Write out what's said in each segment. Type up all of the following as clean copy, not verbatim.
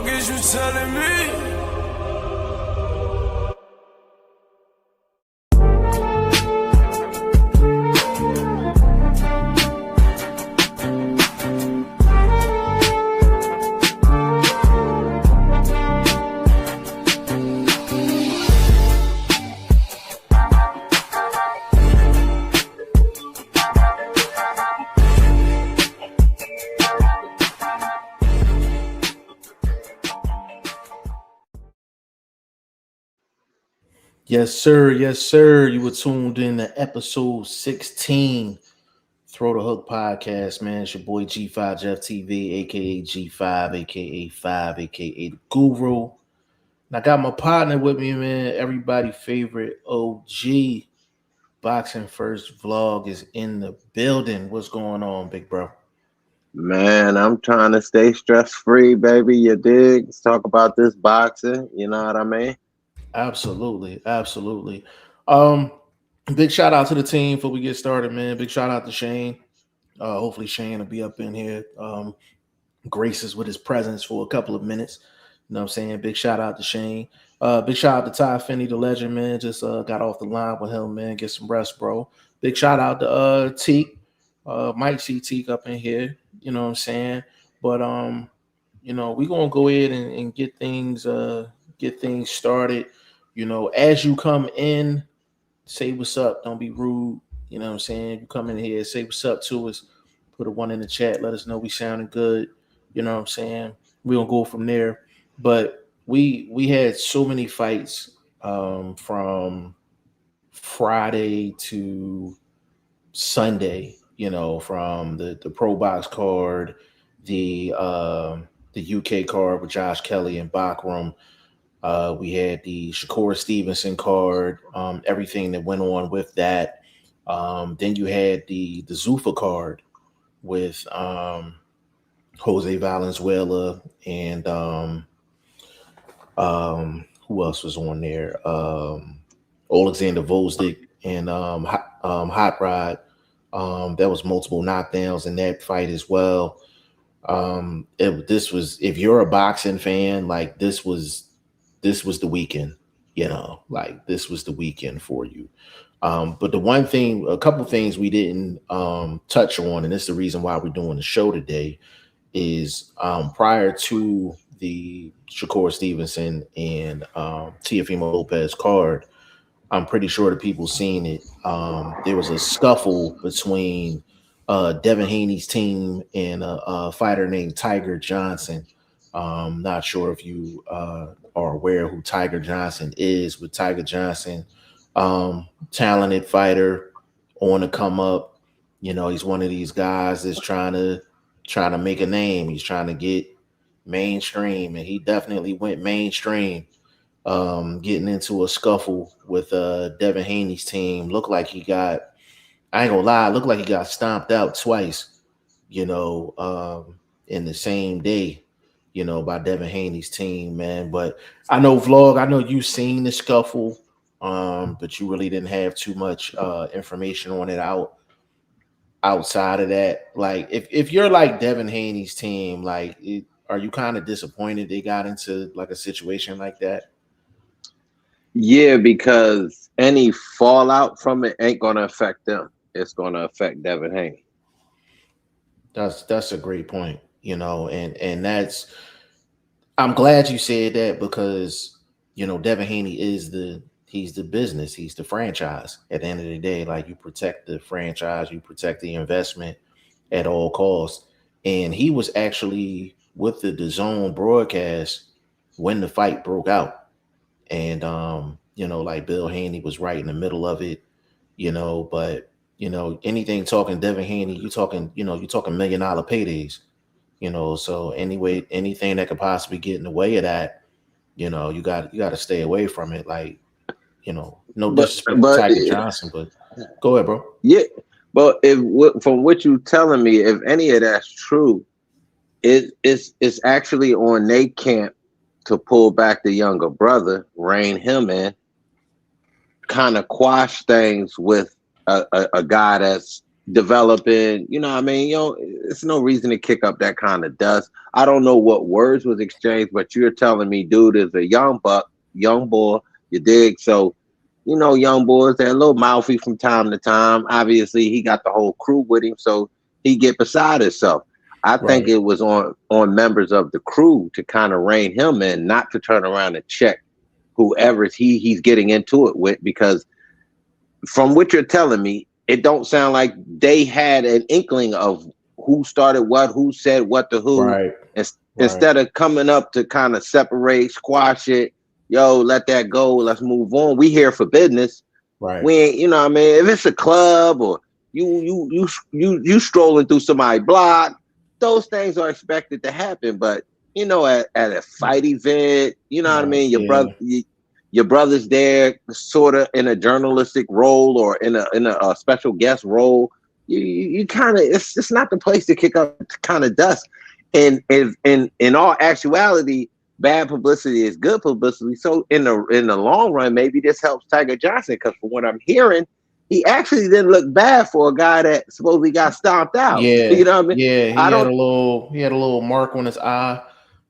fuck is you telling me? Yes, sir. Yes, sir. You were tuned in to episode 16, Throw the Hook podcast, man. It's your boy G5 Jeff TV, aka G5, aka 5, aka the Guru. And I got my partner with me, man. Everybody favorite OG. Boxing First Vlog is in the building. What's going on, big bro? Man, I'm trying to stay stress-free, baby. You dig? Let's talk about this boxing. You know what I mean? Absolutely. Absolutely. Big shout out to the team before we get started, man. Big shout out to Shane. Hopefully Shane will be up in here. Graces with his presence for a couple of minutes. You know what I'm saying? Big shout out to Shane. Big shout out to Ty Finney, the legend, man. Just got off the line with him, man. Get some rest, bro. Big shout out to Teak. Mike C. Teak up in here. You know what I'm saying? But we're gonna go ahead and get things started. You know, as you come in, say what's up. Don't be rude. You know what I'm saying? You come in here, say what's up to us. Put a one in the chat. Let us know we sounding good. You know what I'm saying? We're gonna go from there. But we had so many fights from Friday to Sunday, you know, from the Pro Box card, the UK card with Josh Kelly and Bakram. We had the Shakur Stevenson card, everything that went on with that. Then you had the Zuffa card with Jose Valenzuela and who else was on there? Alexander Vosdick and Hot Rod. There was multiple knockdowns in that fight as well. This was, if you're a boxing fan, like this was the weekend, you know, like this was the weekend for you. But the one thing, a couple things we didn't touch on, and this is the reason why we're doing the show today, is prior to the Shakur Stevenson and Teofimo Lopez card, I'm pretty sure the people seen it. There was a scuffle between Devin Haney's team and a fighter named Tiger Johnson. Not sure if you are aware who Tiger Johnson is, but Tiger Johnson, talented fighter on the come up. You know, he's one of these guys that's trying to make a name. He's trying to get mainstream, and he definitely went mainstream. Getting into a scuffle with Devin Haney's team. Looked like he got, I ain't gonna lie, looked like he got stomped out twice, you know, in the same day, you know, by Devin Haney's team, man. But I know, Vlog, I know you've seen the scuffle, but you really didn't have too much information on it outside of that. Like, if you're like Devin Haney's team, like, are you kind of disappointed they got into like a situation like that? Yeah, because any fallout from it ain't gonna affect them. It's gonna affect Devin Haney. That's a great point, you know, and that's, I'm glad you said that, because, you know, Devin Haney he's the business, he's the franchise. At the end of the day, like, you protect the franchise, you protect the investment at all costs. And he was actually with the DAZN broadcast when the fight broke out. And you know, like, Bill Haney was right in the middle of it, you know. But, you know, anything talking Devin Haney, you're talking $1 million paydays, you know. So anyway, anything that could possibly get in the way of that, you know, you got to stay away from it. Like, you know, no disrespect to Tiger Johnson, but go ahead, bro. Yeah, but from what you telling me, if any of that's true, it's actually on their camp to pull back the younger brother, rein him in, kind of quash things with a guy that's developing. You know what I mean? It's no reason to kick up that kind of dust. I don't know what words was exchanged, but you're telling me, dude is a young boy. You dig? So, young boys, they're a little mouthy from time to time. Obviously, he got the whole crew with him, so he get beside himself. I think it was on members of the crew to kind of rein him in, not to turn around and check whoever he's getting into it with, because from what you're telling me, it don't sound like they had an inkling of who started what, who said what to who. Right. Instead of coming up to kind of separate, squash it, let that go, let's move on. We here for business. Right. We ain't, what I mean? If it's a club or you strolling through somebody's block, those things are expected to happen. But at a fight event, what I mean? Your brother's there, sort of in a journalistic role or in a special guest role. You kind of, it's not the place to kick up kind of dust. And in all actuality, bad publicity is good publicity. So in the long run, maybe this helps Tiger Johnson, because from what I'm hearing, he actually didn't look bad for a guy that supposedly got stomped out. Yeah, you know what I mean? Yeah, he had a little mark on his eye,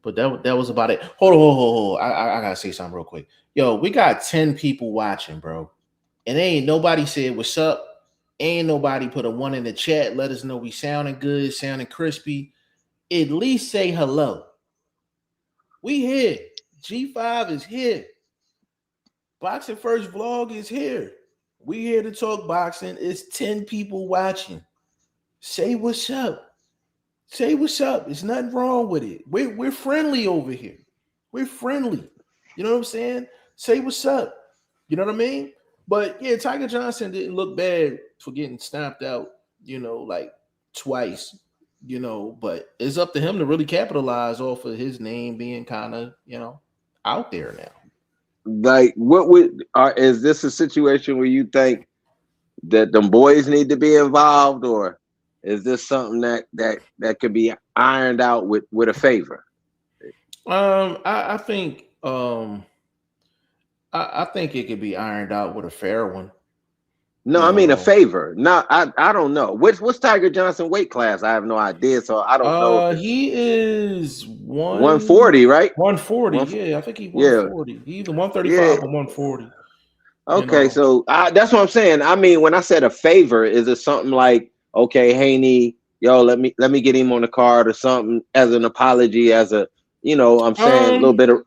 but that was about it. Hold on. I gotta say something real quick. Yo, we got 10 people watching, bro, and ain't nobody said what's up. Ain't nobody put a 1 in the chat. Let us know we sounding good, sounding crispy. At least say hello. We here. G5 is here. Boxing First Vlog is here. We here to talk boxing. It's 10 people watching. Say what's up. Say what's up. There's nothing wrong with it. We're friendly over here. We're friendly. You know what I'm saying? Say what's up. You know what I mean? But yeah, Tiger Johnson didn't look bad for getting stomped out, like twice, but it's up to him to really capitalize off of his name being kind of, out there now. Like, is this a situation where you think that them boys need to be involved, or is this something that could be ironed out with a favor? I think I think it could be ironed out with a fair one. No, I mean a favor. No, I don't know. What's Tiger Johnson weight class? I have no idea, so I don't know. He is 140, right? 140. Yeah, I think he's 140. Yeah. He's either 135 or 140. Okay, so that's what I'm saying. I mean, when I said a favor, is it something like, okay, Haney, let me get him on the card or something as an apology, as a, I'm saying a little bit of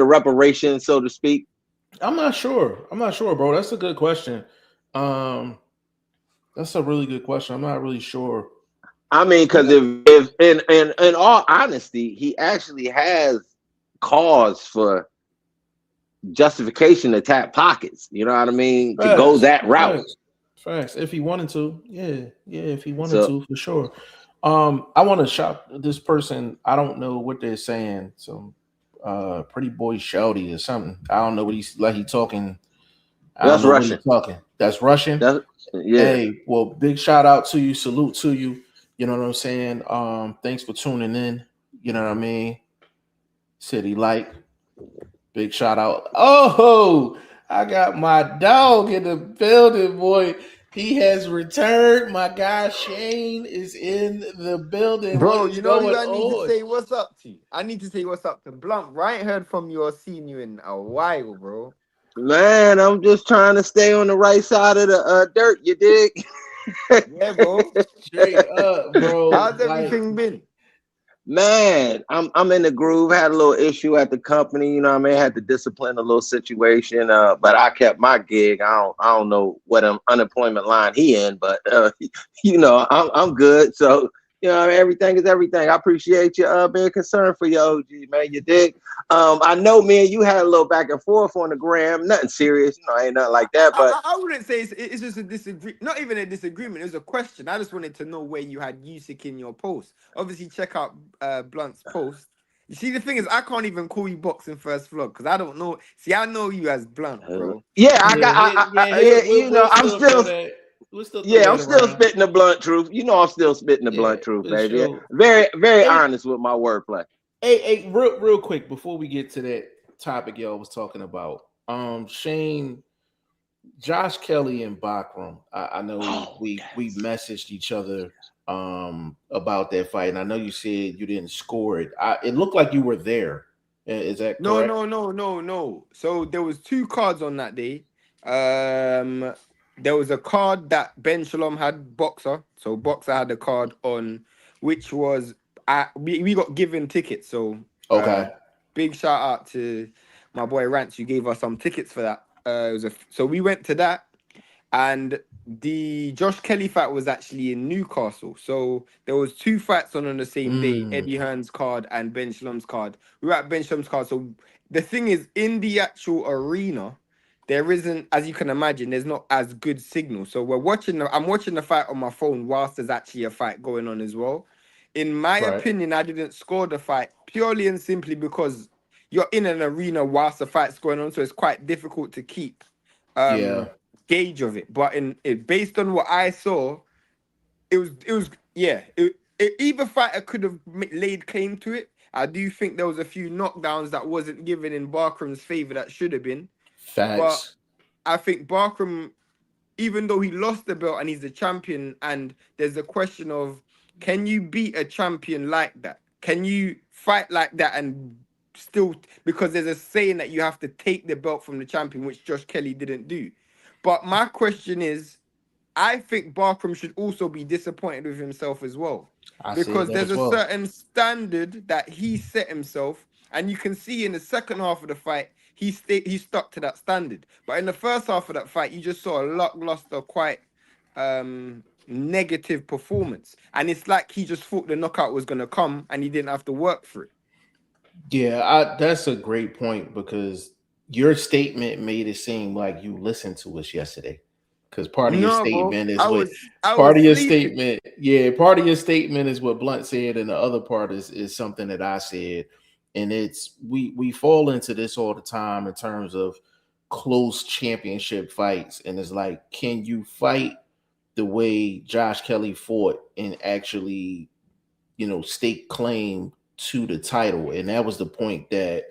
reparation, so to speak. I'm not sure, bro. That's a good question. That's a really good question. I'm not really sure. I mean, because if in all honesty, he actually has cause for justification to tap pockets. You know what I mean? To go that route. Facts. If he wanted to, yeah. If he wanted to, for sure. I want to shout this person. I don't know what they're saying. Some pretty boy shouty or something. I don't know what he's like. He talking. That's Russian. That's Russian. Yeah. Hey, well, big shout out to you. Salute to you. You know what I'm saying? Thanks for tuning in. You know what I mean? City Light. Big shout out. Oh, I got my dog in the building, boy. He has returned. My guy Shane is in the building. Bro, you know I need to say what's up to you. I need to say what's up to Blunt. I ain't heard from you or seen you in a while, bro. Man, I'm just trying to stay on the right side of the dirt, you dig? Yeah, bro. Straight up, bro. How's everything been? Man, I'm in the groove. Had a little issue at the company, you know what I mean? Had to discipline a little situation, but I kept my gig. I don't know what unemployment line he in, but I'm good. So everything is everything. I appreciate you being concerned for your OG, man. You dig? I know, man, you had a little back and forth on the gram. Nothing serious, ain't nothing like that. But I wouldn't say it's just a disagreement. Not even a disagreement. It was a question. I just wanted to know where you had Usyk in your post. Obviously, check out Blunt's post. You see, the thing is, I can't even call you Boxing First Vlog because I don't know. See, I know you as Blunt, bro. I'm still spitting the blunt truth. I'm still spitting the blunt truth, baby. Sure. Very, very honest with my wordplay. Hey, real quick before we get to that topic y'all was talking about, Shane Josh Kelly and Bakram. I know we messaged each other about that fight, and I know you said you didn't score it. It looked like you were there. Is that No, correct? no, no, no, no. So there was two cards on that day. There was a card that Ben Shalom had boxer. So boxer had a card on, which was we got given tickets. So Okay. big shout out to my boy Rance. You gave us some tickets for that. So we went to that, and the Josh Kelly fight was actually in Newcastle. So there was two fights on the same day, Eddie Hearn's card and Ben Shalom's card. We were at Ben Shalom's card. So the thing is, in the actual arena, there isn't, as you can imagine, there's not as good signal. So I'm watching the fight on my phone whilst there's actually a fight going on as well. In my Right. opinion, I didn't score the fight purely and simply because you're in an arena whilst the fight's going on, so it's quite difficult to keep Yeah. gauge of it. But based on what I saw, it was either fighter could have laid claim to it. I do think there was a few knockdowns that wasn't given in Barkram's favor that should have been. But Facts. I think Barkram, even though he lost the belt and he's the champion, and there's a question of, can you beat a champion like that? Can you fight like that and still, because there's a saying that you have to take the belt from the champion, which Josh Kelly didn't do. But my question is, I think Barkram should also be disappointed with himself as well. Because there's a certain standard that he set himself, and you can see in the second half of the fight, he stuck to that standard. But in the first half of that fight, you just saw a lackluster, quite negative performance. And it's like he just thought the knockout was going to come and he didn't have to work for it. Yeah, that's a great point because your statement made it seem like you listened to us yesterday. Because part of your statement is part of your statement. Yeah, part of your statement is what Blunt said, and the other part is something that I said. And it's we fall into this all the time in terms of close championship fights, and it's like, can you fight the way Josh Kelly fought and actually, stake claim to the title? And that was the point that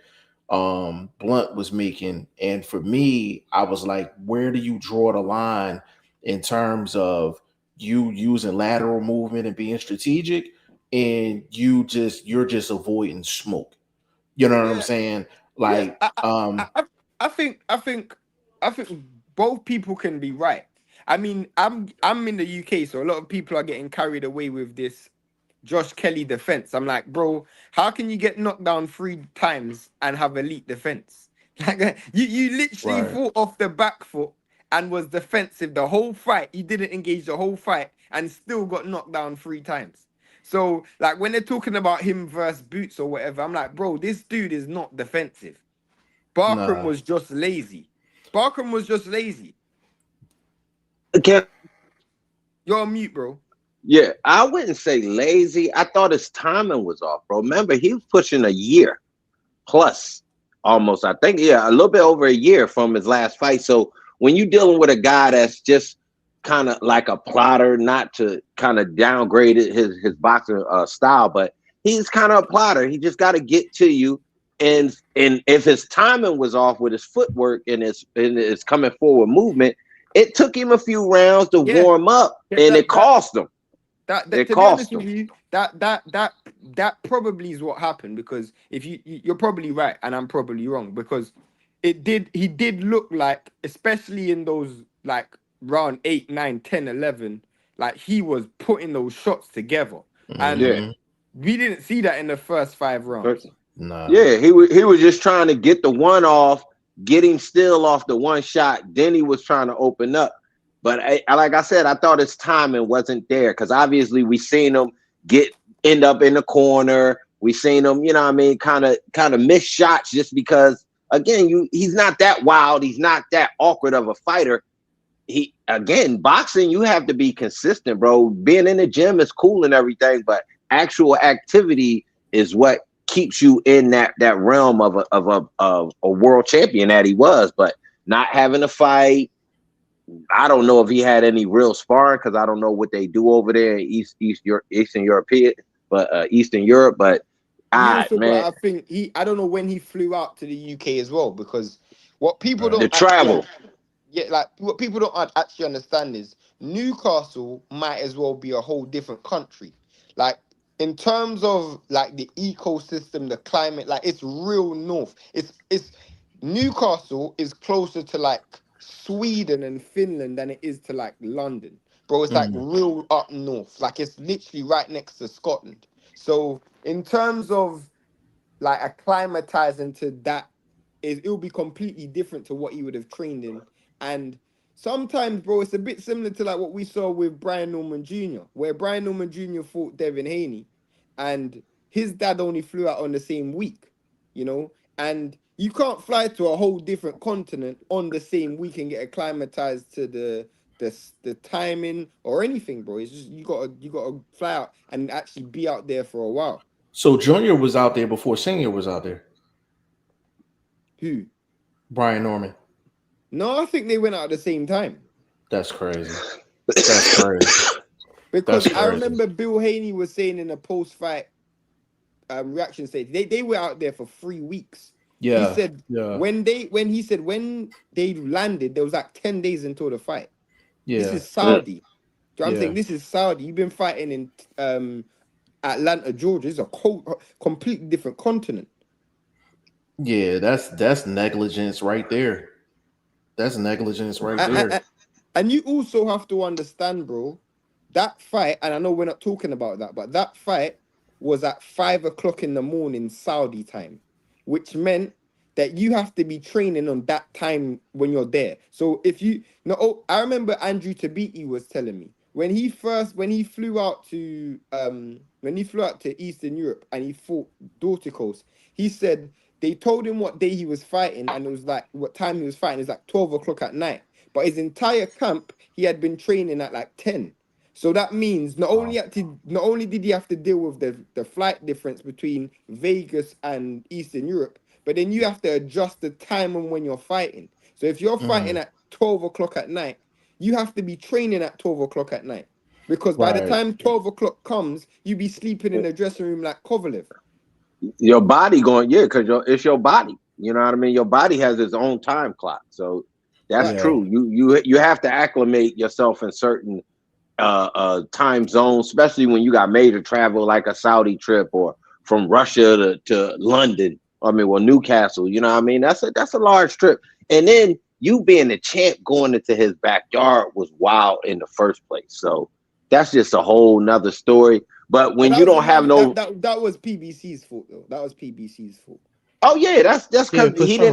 Blunt was making. And for me, I was like, where do you draw the line in terms of you using lateral movement and being strategic, and you're just avoiding smoke? You know what I'm saying? Like, I think both people can be right. I mean, I'm in the UK, so a lot of people are getting carried away with this Josh Kelly defense. I'm like, bro, how can you get knocked down 3 times and have elite defense? Like, you literally fought off the back foot and was defensive the whole fight. You didn't engage the whole fight and still got knocked down 3 times. So, like, when they're talking about him versus Boots or whatever, I'm like, bro, this dude is not defensive. Barkram was just lazy. Okay. You're on mute, bro. Yeah, I wouldn't say lazy. I thought his timing was off, bro. Remember, he was pushing a year plus almost. I think, a little bit over a year from his last fight. So when you're dealing with a guy that's just kind of like a plotter, not to kind of downgrade his boxing style, but he's kind of a plotter. He just got to get to you. And if his timing was off with his footwork and his coming forward movement, it took him a few rounds to warm up, and it cost him. That probably is what happened, because if you're probably right and I'm probably wrong, because he did look like, especially in those like round 8, 9, 10, 11, like he was putting those shots together. And we didn't see that in the first 5 rounds. No. Yeah, he was just trying to get the one off, get him still off the one shot. Then he was trying to open up. But like I said, I thought his timing wasn't there, because obviously we seen him end up in the corner. We seen him, kind of miss shots just because, again, he's not that wild. He's not that awkward of a fighter. Boxing, you have to be consistent, bro. Being in the gym is cool and everything, but actual activity is what keeps you in that realm of a world champion that he was. But not having a fight, I don't know if he had any real sparring, because I don't know what they do over there in Eastern Europe, but I think I don't know when he flew out to the UK as well, because what people don't travel. Yeah, like what people don't actually understand is Newcastle might as well be a whole different country. Like in terms of like the ecosystem, the climate, like it's real north. It's Newcastle is closer to like Sweden and Finland than it is to like London. Bro, it's like Mm. real up north. Like it's literally right next to Scotland. So in terms of like acclimatizing to that, it'll be completely different to what he would have trained in. And sometimes, bro, it's a bit similar to like what we saw with Brian Norman Jr., where Brian Norman Jr. fought Devin Haney, and his dad only flew out on the same week, you know. And you can't fly to a whole different continent on the same week and get acclimatized to the timing or anything, bro. It's just you gotta fly out and actually be out there for a while. So Junior was out there before Senior was out there. Who? Brian Norman. No, I think they went out at the same time. That's crazy. That's crazy. Because That's I crazy. remember Bill Haney was saying in a post-fight reaction stage, they were out there for 3 weeks. Yeah. He said Yeah. when they landed, there was like 10 days until the fight. Yeah. This is Saudi. Do you know what I'm Yeah. saying? This is Saudi. You've been fighting in Atlanta, Georgia. It's a completely different continent. Yeah, that's negligence right there. That's negligence right there. And you also have to understand, bro, that fight, and I know we're not talking about that, but that fight was at 5 o'clock in the morning Saudi time, which meant that you have to be training on that time when you're there. So if you no, I remember Andrew Tabiti was telling me when he flew out to Eastern Europe and he fought Dorticos, he said they told him what day he was fighting, and it was like what time he was fighting. It was like 12 o'clock at night. But his entire camp, he had been training at like 10. So that means not only did he have to deal with the flight difference between Vegas and Eastern Europe, but then you have to adjust the time on when you're fighting. So if you're fighting at 12 o'clock at night, you have to be training at 12 o'clock at night. Because by the Right. time 12 o'clock comes, you be sleeping in the dressing room like Kovalev. Your body going, yeah, because it's your body. You know what I mean? Your body has its own time clock. So that's Yeah. true. You have to acclimate yourself in certain time zones, especially when you got major travel like a Saudi trip or from Russia to London. I mean, well, Newcastle, you know what I mean? That's a large trip. And then you being the champ going into his backyard was wild in the first place. So that's just a whole nother story. But when you don't have no that was PBC's fault though. That was PBC's fault. Oh yeah, that's Yeah, because for he sure.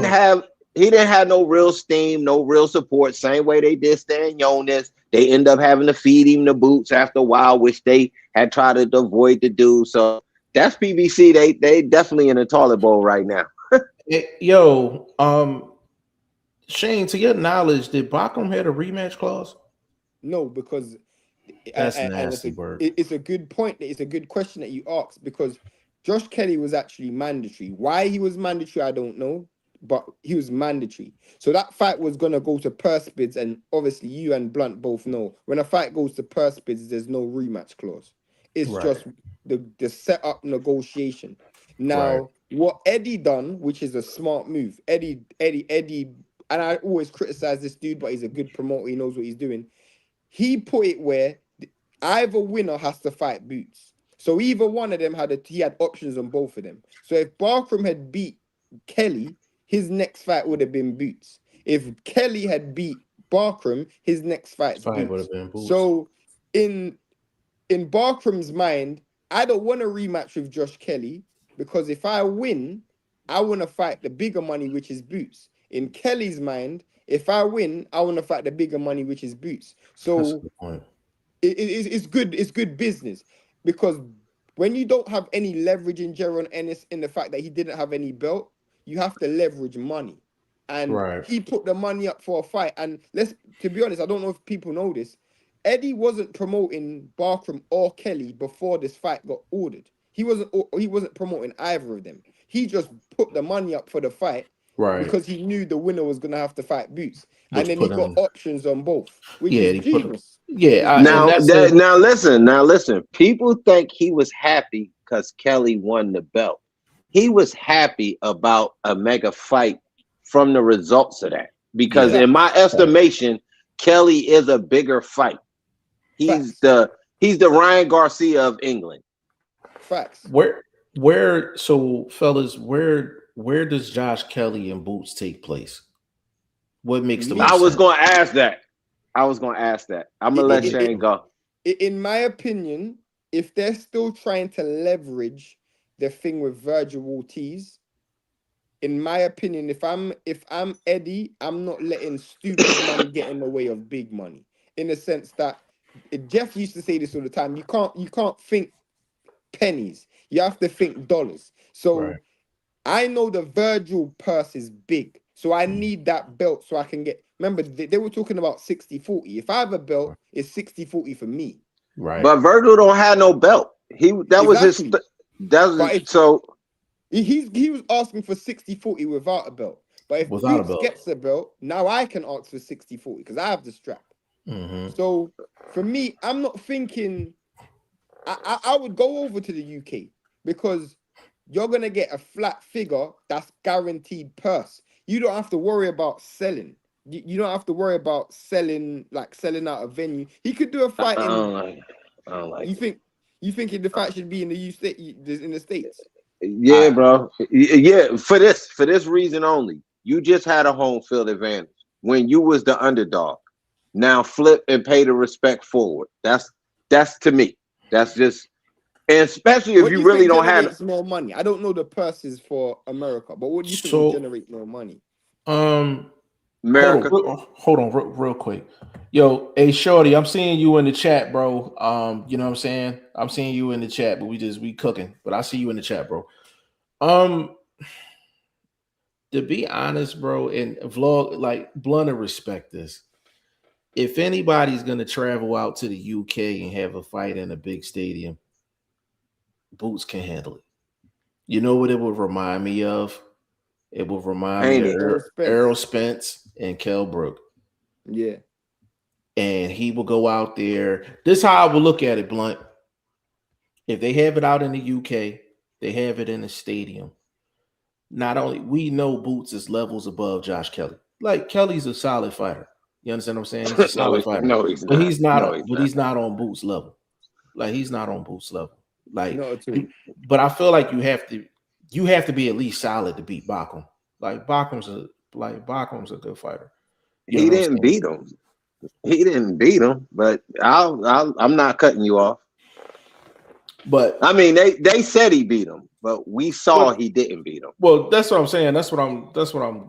didn't have no real steam, no real support. Same way they did Stan Jonas. They end up having to feed him the boots after a while, which they had tried to avoid to do. So that's PBC. They definitely in the toilet bowl right now. Hey, yo, Shane, to your knowledge, did Bacham had a rematch clause? No, because That's and nasty work. it's a good point. It's a good question that you asked because Josh Kelly was actually mandatory. Why he was mandatory, I don't know, but he was mandatory. So that fight was gonna go to purse bids, and obviously you and Blunt both know when a fight goes to purse bids, there's no rematch clause. It's Right. just the setup negotiation. Now, Right. what Eddie done, which is a smart move, Eddie, and I always criticize this dude, but he's a good promoter. He knows what he's doing. He put it where either winner has to fight Boots. So either one of them he had options on both of them. So if Barkram had beat Kelly, his next fight would have been Boots. If Kelly had beat Barkram, his next fight's Fight would Boots. have been Boots. So in Barkram's mind, I don't want a rematch with Josh Kelly because if I win, I want to fight the bigger money, which is Boots. In Kelly's mind, if I win, I want to fight the bigger money, which is Boots. That's a So good point. it's good business because when you don't have any leverage in Jaron Ennis in the fact that he didn't have any belt, you have to leverage money. And Right. he put the money up for a fight. And to be honest, I don't know if people know this. Eddie wasn't promoting Barkram or Kelly before this fight got ordered. He wasn't promoting either of them. He just put the money up for the fight Right. because he knew the winner was gonna have to fight Boots. Which And then put he got him. options on both, which Yeah, is he put him. genius. Yeah, It's and genius. that's Now listen. People think he was happy because Kelly won the belt. He was happy about a mega fight from the results of that. because in my estimation, Kelly is a bigger fight. He's the Ryan Garcia of England. Facts. So fellas, where does Josh Kelly and Boots take place? What makes the most sense? I was gonna ask that. I'm gonna let Shane go. In my opinion, if they're still trying to leverage the thing with Virgil Ortiz, in my opinion, if I'm Eddie, I'm not letting stupid money get in the way of big money. In the sense that Jeff used to say this all the time. You can't think pennies. You have to think dollars. So I know the Virgil purse is big. So I need that belt so I can get. Remember, they were talking about 60-40. If I have a belt, it's 60-40 for me. Right. But Virgil don't have no belt. He was his. He was asking for 60-40 without a belt. But if Boots gets a belt, now I can ask for 60-40 because I have the strap. Mm-hmm. So for me, I'm not thinking. I would go over to the UK because you're gonna get a flat figure that's guaranteed purse. You don't have to worry about selling. You don't have to worry about selling out a venue. He could do a fight in. I don't like. You think the fight should be in the in the States? Yeah, bro. Yeah, for this reason only. You just had a home field advantage when you was the underdog. Now flip and pay the respect forward. That's to me. That's just, and especially if you really don't have more money. I don't know the purses for America, but what do you think will generate more money? America. Hold on, real quick. Yo, hey Shorty, I'm seeing you in the chat, bro. You know what I'm saying? I'm seeing you in the chat, but we cooking. But I see you in the chat, bro. To be honest, bro, and vlog, like, blunt and respect this. If anybody's gonna travel out to the UK and have a fight in a big stadium, Boots can handle it. You know what it would remind me of? It will remind me of Errol Spence and Kell Brook. Yeah. And he will go out there. This is how I will look at it, Blunt. If they have it out in the UK, they have it in the stadium. Not only we know Boots is levels above Josh Kelly. Like, Kelly's a solid fighter. You understand what I'm saying? He's a solid fighter. No, he's not. He's not on Boots level. Like, he's not on Boots level. Like, but I feel like you have to be at least solid to beat Bacham. Like, Bachman's a good fighter. He didn't beat him. He didn't beat him, but I'm not cutting you off. But I mean, they said he beat him, but we saw he didn't beat him. Well, that's what I'm saying. That's what I'm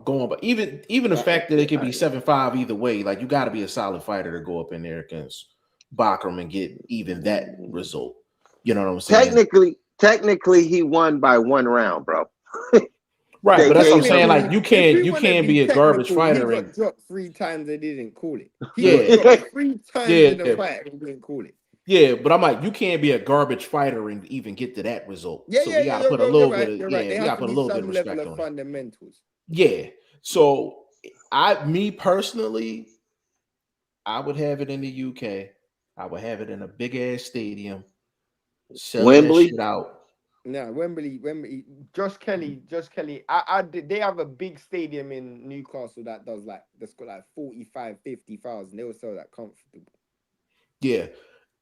going. But even the fact that it could be 7-5 either way, like, you got to be a solid fighter to go up in there against Bacham and get even that result. You know what I'm saying? Technically, he won by 1 round, bro. Right, but that's what I'm saying. Like, you can't be a garbage fighter. He got dropped 3 times. They didn't call it. He got dropped 3 times in the fight and didn't call it. Yeah, but I'm like, you can't be a garbage fider and even get to that result. Yeah, so we gotta put a little bit of we gotta put a little bit of respect on fundamentals. Yeah. So me personally, I would have it in the UK. I would have it in a big ass stadium. Sell Wembley that shit out. No, Wembley. Josh Kelly. They have a big stadium in Newcastle that's got like 45,000-50,000. They will sell that comfortable. Yeah.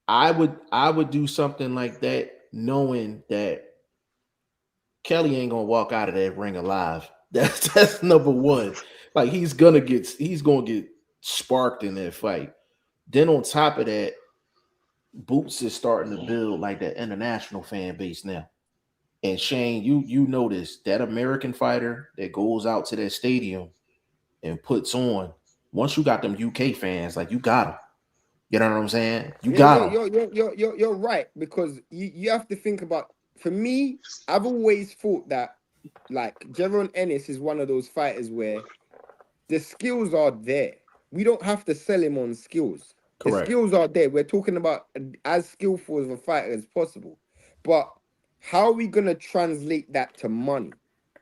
I would do something like that, knowing that Kelly ain't gonna walk out of that ring alive. That's number one. Like, he's gonna get sparked in that fight. Then on top of that, Boots is starting to build like that international fan base now. And Shane, you notice that American fighter that goes out to that stadium and puts on, once you got them UK fans, like, you got them. You know what I'm saying? You're right, because you have to think about. For me, I've always thought that, like, Jaron Ennis is one of those fighters where the skills are there. We don't have to sell him on skills. Correct. The skills are there. We're talking about as skillful as a fighter as possible. But how are we gonna translate that to money?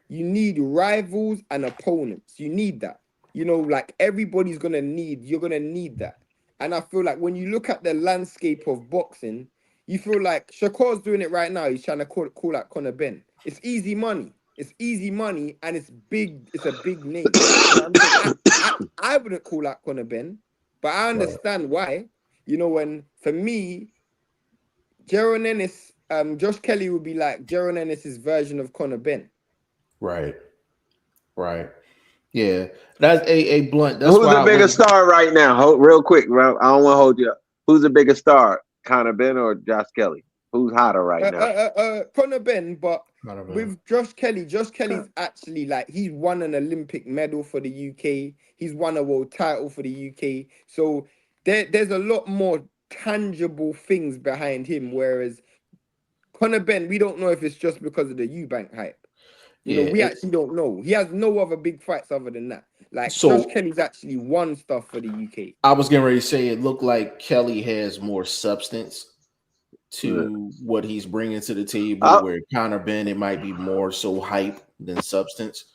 You need rivals and opponents. You need that. You know, like, you're gonna need that. And I feel like when you look at the landscape of boxing, you feel like Shakur's doing it right now. He's trying to call out Conor Ben. It's easy money. And it's big. It's a big name. You know what I'm saying? At I wouldn't call out Conor Ben, but I understand why. You know, when for me, Jaron Ennis, Josh Kelly would be like Jaron Ennis's version of Conor Ben. Right. Yeah, that's a blunt. That's Who's why the biggest star right now? Real quick, bro. I don't want to hold you up. Who's the biggest star? Conor Ben or Josh Kelly? Who's hotter right now? Conor Ben, but with Josh Kelly's actually like he's won an Olympic medal for the UK. He's won a world title for the UK. So there's a lot more tangible things behind him. Whereas Conor Ben, we don't know if it's just because of the Eubank hype. You know, we actually don't know. He has no other big fights other than that. Like, Josh Kelly's actually won stuff for the UK. I was getting ready to say it looked like Kelly has more substance to what he's bringing to the table, where Conor Ben, it might be more so hype than substance.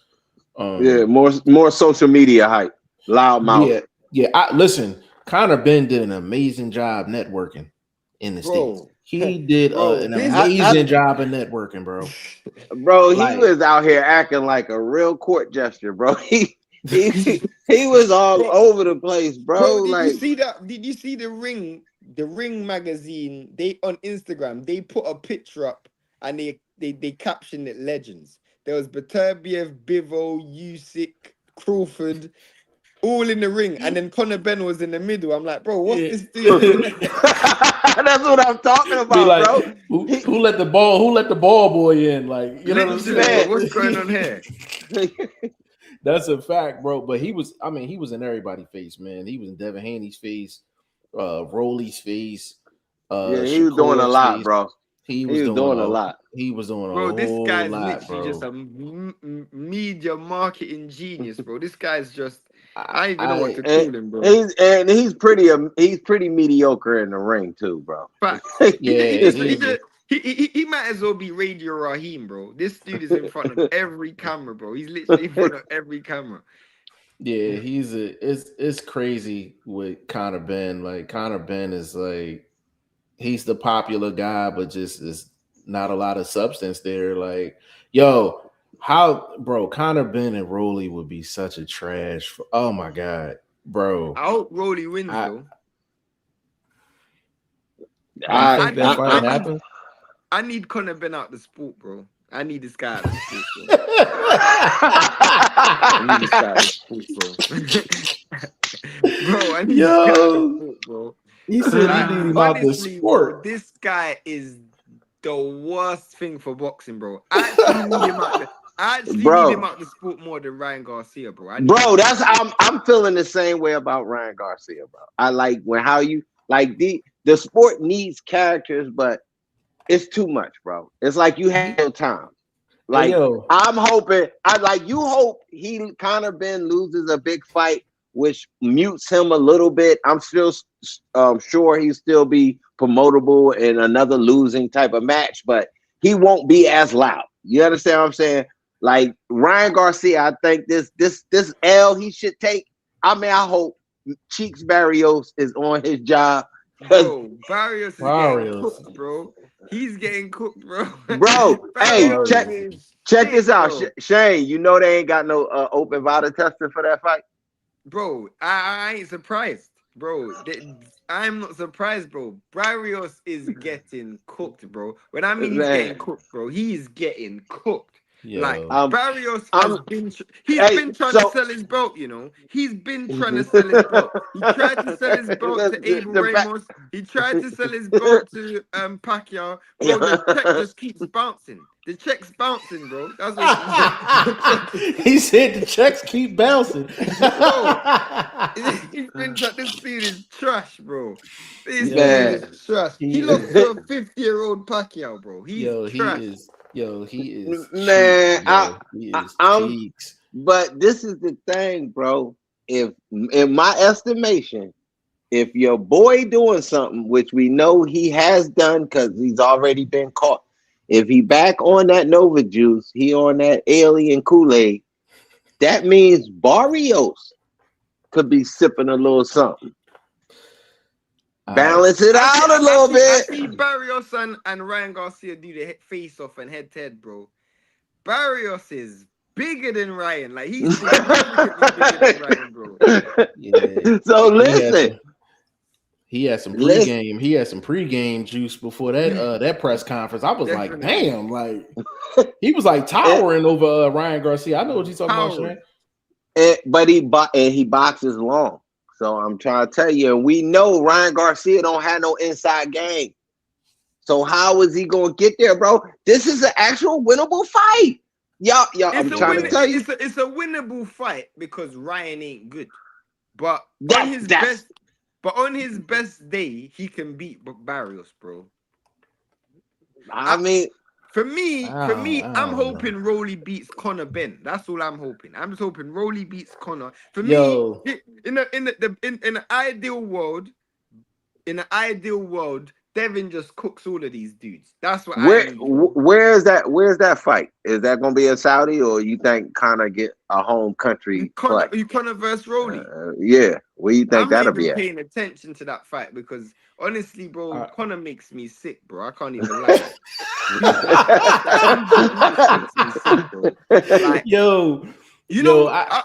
More social media hype, loud mouth. Listen, Conor Ben did an amazing job networking in the States. He did an amazing job of networking, bro. Bro, he was out here acting like a real court gesture, bro. He was all over the place, bro. Did you see that? Did you see the Ring magazine? They on Instagram, they put a picture up and they captioned it legends. There was Beterbiev, Bivol, Usyk, Crawford, all in the ring, and then Conor Ben was in the middle. I'm like, bro, what's this dude? That's what I'm talking about, like, bro. Who let the ball boy in? Like, you know what I'm saying? What's going on here? That's a fact, bro. But he was in everybody's face, man. He was in Devin Haney's face, Rolly's face. He was doing a lot, face. Bro. He was doing a lot. He was doing a whole lot. Bro, this guy's bro. literally just a media marketing genius, bro. This guy's just. I don't even know what to call him, bro. He's pretty mediocre in the ring too, bro. But he might as well be Radio Raheem, bro. This dude is in front of every camera, bro. He's literally in front of every camera. Yeah, it's crazy with Conor Ben. Like, Conor Ben is like, he's the popular guy, but just is not a lot of substance there. Like, yo. Conor Ben and Rolly would be such a trash. Oh my god, bro! I hope Rolly wins though. I think that might happen. I need Conor Ben out the sport, bro. I need this guy out the sport, bro. I need this guy out the sport, bro. Bro, I need this guy out the sport, bro. He said he need him out the sport. Bro, this guy is the worst thing for boxing, bro. I actually need him out the need him out the sport more than Ryan Garcia, bro. I'm feeling the same way about Ryan Garcia, bro. I like the sport needs characters, but it's too much, bro. It's like you have no time. Like, I'm hoping, you hope Conor Ben loses a big fight, which mutes him a little bit. I'm still sure he'll still be promotable in another losing type of match, but he won't be as loud. You understand what I'm saying? Like, Ryan Garcia, I think this L he should take. I mean, I hope Cheeks Barrios is on his job. Bro, Barrios is getting cooked, bro. He's getting cooked, bro. Bro, hey, check this out, Shane. You know they ain't got no open vital testing for that fight, bro. I ain't surprised, bro. I'm not surprised, bro. Barrios is getting cooked, bro. When I mean he's getting cooked, bro, he's getting cooked. Yo. Like, Barrios has been trying to sell his belt, you know. He's been trying to sell his belt. He tried to sell his belt to Abel Ramos. He tried to sell his belt to Pacquiao. Bro, the check just keeps bouncing. The check's bouncing, bro. That's what he said. The checks keep bouncing. Bro, he's been like, this dude is trash, bro. This dude is trash. He lost to a 50-year-old Pacquiao, bro. He's trash. He is. Man, but this is the thing, bro. If, in my estimation, if your boy doing something, which we know he has done because he's already been caught, if he back on that Nova juice, he on that alien Kool-Aid, that means Barrios could be sipping a little something. Balance it out a little bit. I see Barrios and Ryan Garcia do the face-off and head-to-head, bro. Barrios is bigger than Ryan. Like he's significantly bigger than Ryan, bro. Yeah. So listen. He had some pregame. He had some pregame juice before that press conference. I was Definitely. like, damn, like he was like towering over Ryan Garcia. I know what you're talking about, Shane. But he boxes long. So I'm trying to tell you, we know Ryan Garcia don't have no inside game. So how is he gonna get there, bro? This is an actual winnable fight. Y'all, I'm trying to tell you, it's a winnable fight because Ryan ain't good. But on his best day, he can beat Barrios, bro. I mean, for me, I'm hoping Rolly beats Conor Ben. That's all I'm hoping. I'm just hoping Rolly beats Conor. For me, in the ideal world, Devin just cooks all of these dudes. That's what where's that fight? Is that gonna be in Saudi, or you think Conor get a home country play? Conor versus Rolly. Yeah. Where you think that'll be at? I'm paying attention to that fight because honestly, bro, Conor makes me sick, bro. I can't even lie.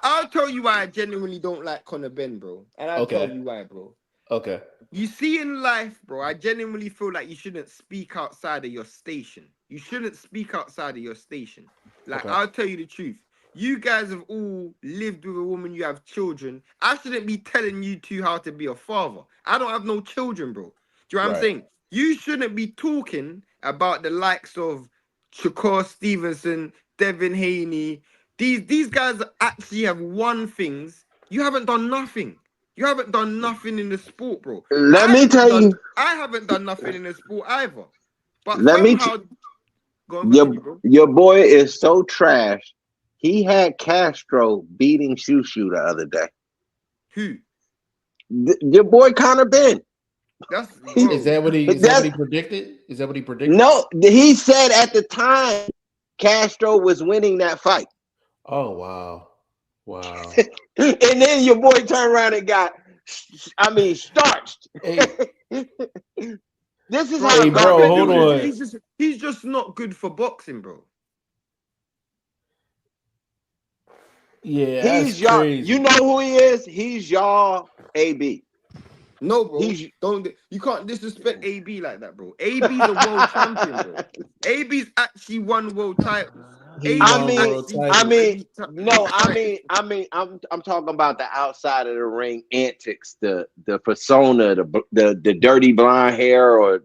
I'll tell you why I genuinely don't like Conor Ben, bro. And I'll tell you why, bro. Okay. You see, in life, bro, I genuinely feel like you shouldn't speak outside of your station. You shouldn't speak outside of your station. Like, I'll tell you the truth. You guys have all lived with a woman, you have children. I shouldn't be telling you two how to be a father. I don't have no children, bro. Do you know what I'm saying? You shouldn't be talking about the likes of Shakur, Stevenson, Devin Haney. These guys actually have won things. You haven't done nothing. You haven't done nothing in the sport, bro. Let me tell you. I haven't done nothing in the sport either. But your boy is so trash. He had Castro beating Shushu the other day. Who? Your boy Conor Ben. Is that what he predicted? Is that what he predicted? No, he said at the time Castro was winning that fight. Oh wow. Wow. And then your boy turned around and got, starched. Hey. This is how, bro, hold on. He's just not good for boxing, bro. Yeah, he's y'all. Crazy. You know who he is? He's y'all AB. No, bro. You can't disrespect AB like that, bro. AB's a world champion, bro. AB's actually won world titles. I'm talking about the outside of the ring antics, the persona, the dirty blonde hair or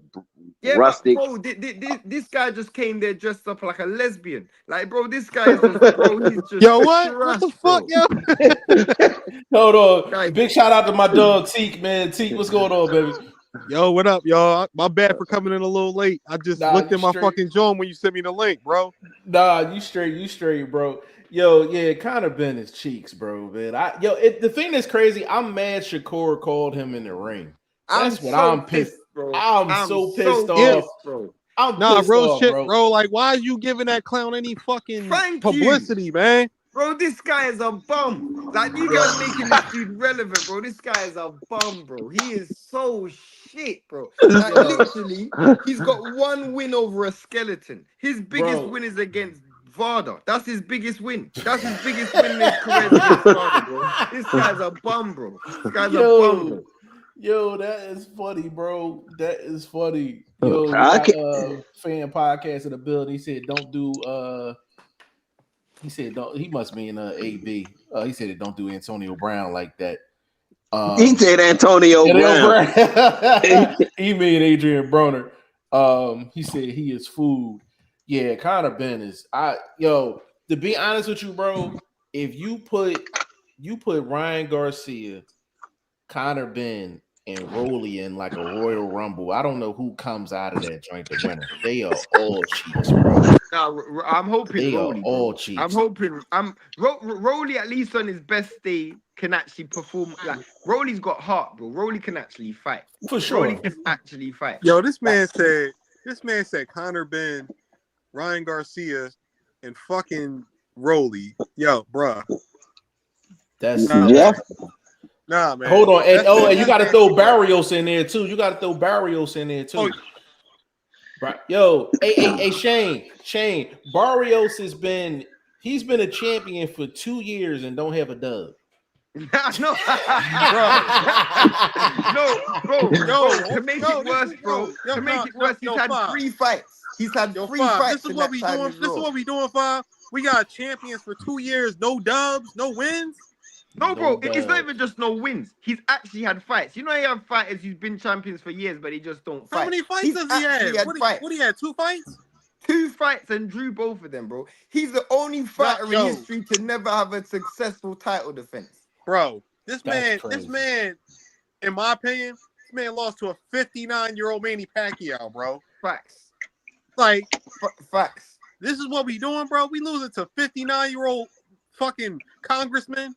rustic. But bro, this guy just came there dressed up like a lesbian. Like, bro, this guy is just, bro, he's just what the fuck, yo? Hold on. Guys, big shout out to my dog Teek, man. Teek, what's going on, baby? Yo, what up, y'all? My bad for coming in a little late. I just looked at my fucking joint when you sent me the link, bro. Nah, you straight, bro. Yo, yeah, Conor Ben his cheeks, bro, man. The thing that's crazy, I'm mad Shakur called him in the ring. That's what I'm pissed, bro. I'm so pissed off, bro. Real shit, bro. Like, why are you giving that clown any fucking publicity, man? Bro, this guy is a bum. Like, you guys making this dude relevant, bro. This guy is a bum, bro. He is so shit, bro. Like, literally, he's got one win over a skeleton. His biggest win is against Varda. That's his biggest win. That's his biggest win in his career against Varda, bro. This guy's a bum, bro. This guy's a bum, bro. Yo, that is funny, bro. That is funny. Yo, fan podcast in the building. He said, "Don't do." He said, "Don't." He must mean AB. He said, "Don't do Antonio Brown like that." He said Antonio Brown. He mean Adrian Broner. He said he is food. Yeah, Conor Ben is. To be honest with you, bro, if you put Ryan Garcia, Conor Ben, and Rolly in like a Royal Rumble, I don't know who comes out of that joint the winner. They are all cheats, bro. No, I'm hoping they Rolly, are all cheats. I'm hoping Rolly at least on his best day can actually perform. Like, Rolly's got heart, bro. Rolly can actually fight. For sure. Rolly can actually fight. Yo, this man said Conor Ben, Ryan Garcia, and fucking Rolly. Yo, bruh. That's Nah, man. Hold on. And you gotta throw Barrios in there too. Right. Yo, hey, Shane. Barrios has been He's been a champion for 2 years and don't have a dub. No, bro. To make it worse, bro. To make it worse, he's had 3 fights. He's had 3 fights. This is what we doing. This is what we doing, Five. We got champions for 2 years, no dubs, no wins. No, bro, it's not even just no wins. He's actually had fights. You know, he have fighters who's been champions for years, but he just don't fight. How many fights does he have? What he had? 2 fights? 2 fights and drew both of them, bro. He's the only fighter in history to never have a successful title defense. Bro, this man, in my opinion, this man lost to a 59-year-old Manny Pacquiao, bro. Facts. Like, facts. This is what we doing, bro. We losing to 59-year-old fucking congressman.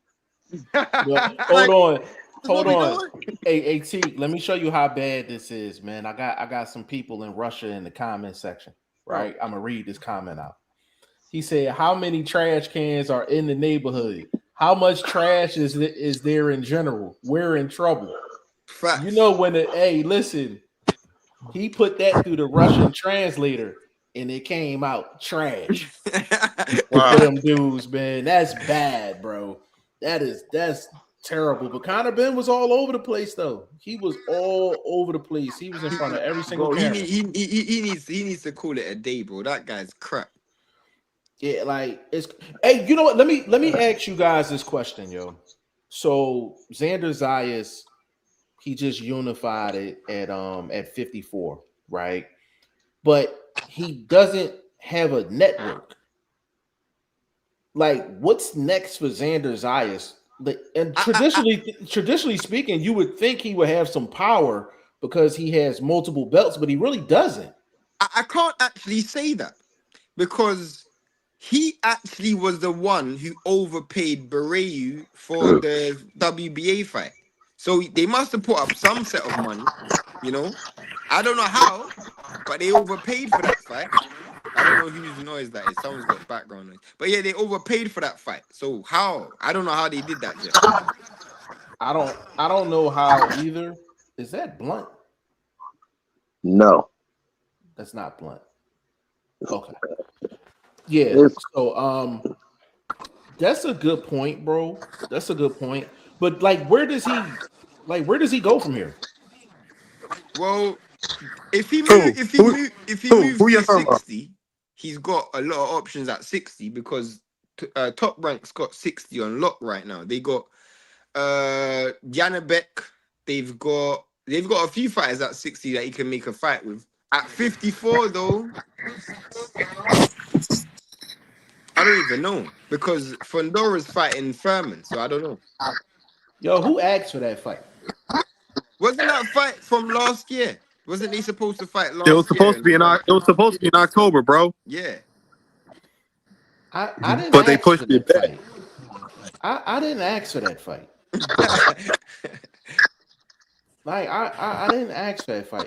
Hold on. Hey, T, let me show you how bad this is, man. I got some people in Russia in the comment section, right? I'm gonna read this comment out. He said, "How many trash cans are in the neighborhood? How much trash is there in general? We're in trouble." Facts. You know when listen, he put that through the Russian translator and it came out trash. Wow. Them dudes, man, that's bad, bro. That's terrible. But Conor Ben was all over the place, though. He was all over the place. He was in front of every single camera. He needs to call it a day, bro. That guy's crap. Yeah, like it's. Hey, you know what? Let me ask you guys this question, yo. So Xander Zayas, he just unified it at 54, right? But he doesn't have a network. Like, what's next for Xander Zayas? And traditionally speaking, you would think he would have some power because he has multiple belts, but he really doesn't. I can't actually say that because he actually was the one who overpaid Barreyu for the WBA fight. So they must have put up some set of money, you know. I don't know how, but they overpaid for that fight. I don't know whose noise that is. Someone's got background noise. But yeah, they overpaid for that fight. So how? I don't know how they did that, Jeff. I don't know how either. Is that Blunt? No. That's not Blunt. Okay. Yeah. So that's a good point, bro. That's a good point. But like where does he go from here? Well, if he moves to 60, he's got a lot of options at 60 because Top Rank's got 60 on lock right now. They got Janabek. They've got a few fighters at 60 that he can make a fight with. At 54 though, I don't even know because Fondora's fighting Furman, so I don't know. Yo, who asked for that fight? Wasn't that fight from last year? Wasn't he supposed to fight last year? It was supposed to be in October, bro. Yeah. I didn't. But they pushed it back. I didn't ask for that fight. Like I didn't ask for that fight.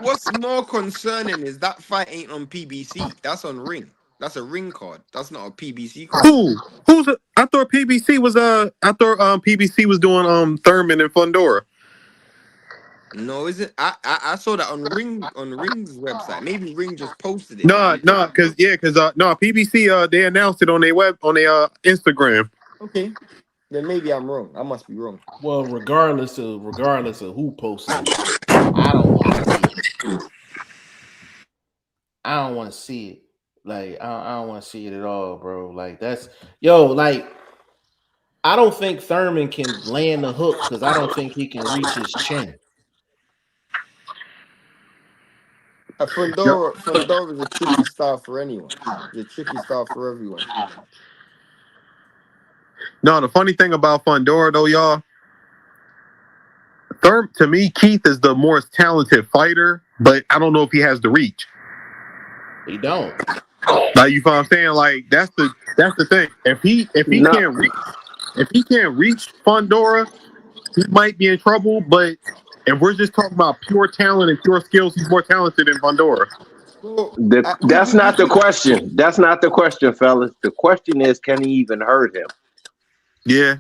What's more concerning is that fight ain't on PBC. That's on Ring. That's a Ring card. That's not a PBC card. I thought PBC was PBC was doing Thurman and Fundora. No, is it? I saw that on Ring's website. Maybe Ring just posted it. No, because PBC they announced it on their Instagram. Okay, then maybe I'm wrong. I must be wrong. Well, regardless of who posted it, I don't want to see it. Like I don't want to see it at all, bro. Like that's like I don't think Thurman can land the hook because I don't think he can reach his chin. Fundora is a tricky style for anyone. It's a tricky style for everyone. No, the funny thing about Fundora though, y'all, to me, Keith is the more talented fighter, but I don't know if he has the reach. He don't. Like you know what I'm saying? Like that's the thing. If he can't reach Fundora, he might be in trouble. But if we're just talking about pure talent and pure skills, he's more talented than Fundora. That's not the question. That's not the question, fellas. The question is, can he even hurt him? Yeah.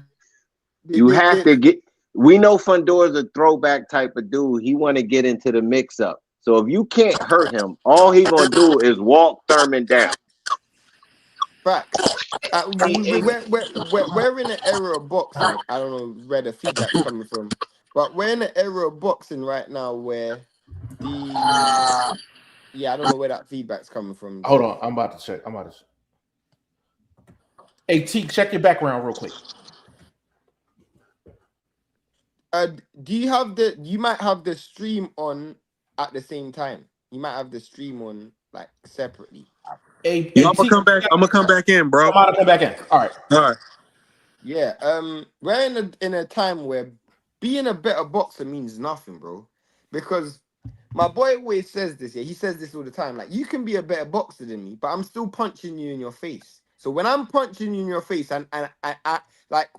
You have to get. We know Fundora's a throwback type of dude. He want to get into the mix-up. So if you can't hurt him, all he gonna do is walk Thurman down. Facts. Hey, We're in an era of boxing. I don't know where the feedback's coming from, but we're in an era of boxing right now where the I don't know where that feedback's coming from. hold on, I'm about to check. Hey, T, check your background real quick. Do you have the? You might have the stream on at the same time. You might have the stream on like separately. Hey, I'm T, gonna come back in, bro. I'm about to come back in. All right. Yeah. We're in a time where being a better boxer means nothing, bro. Because my boy always says this. Yeah, he says this all the time. Like, you can be a better boxer than me, but I'm still punching you in your face. So when I'm punching you in your face, and I like,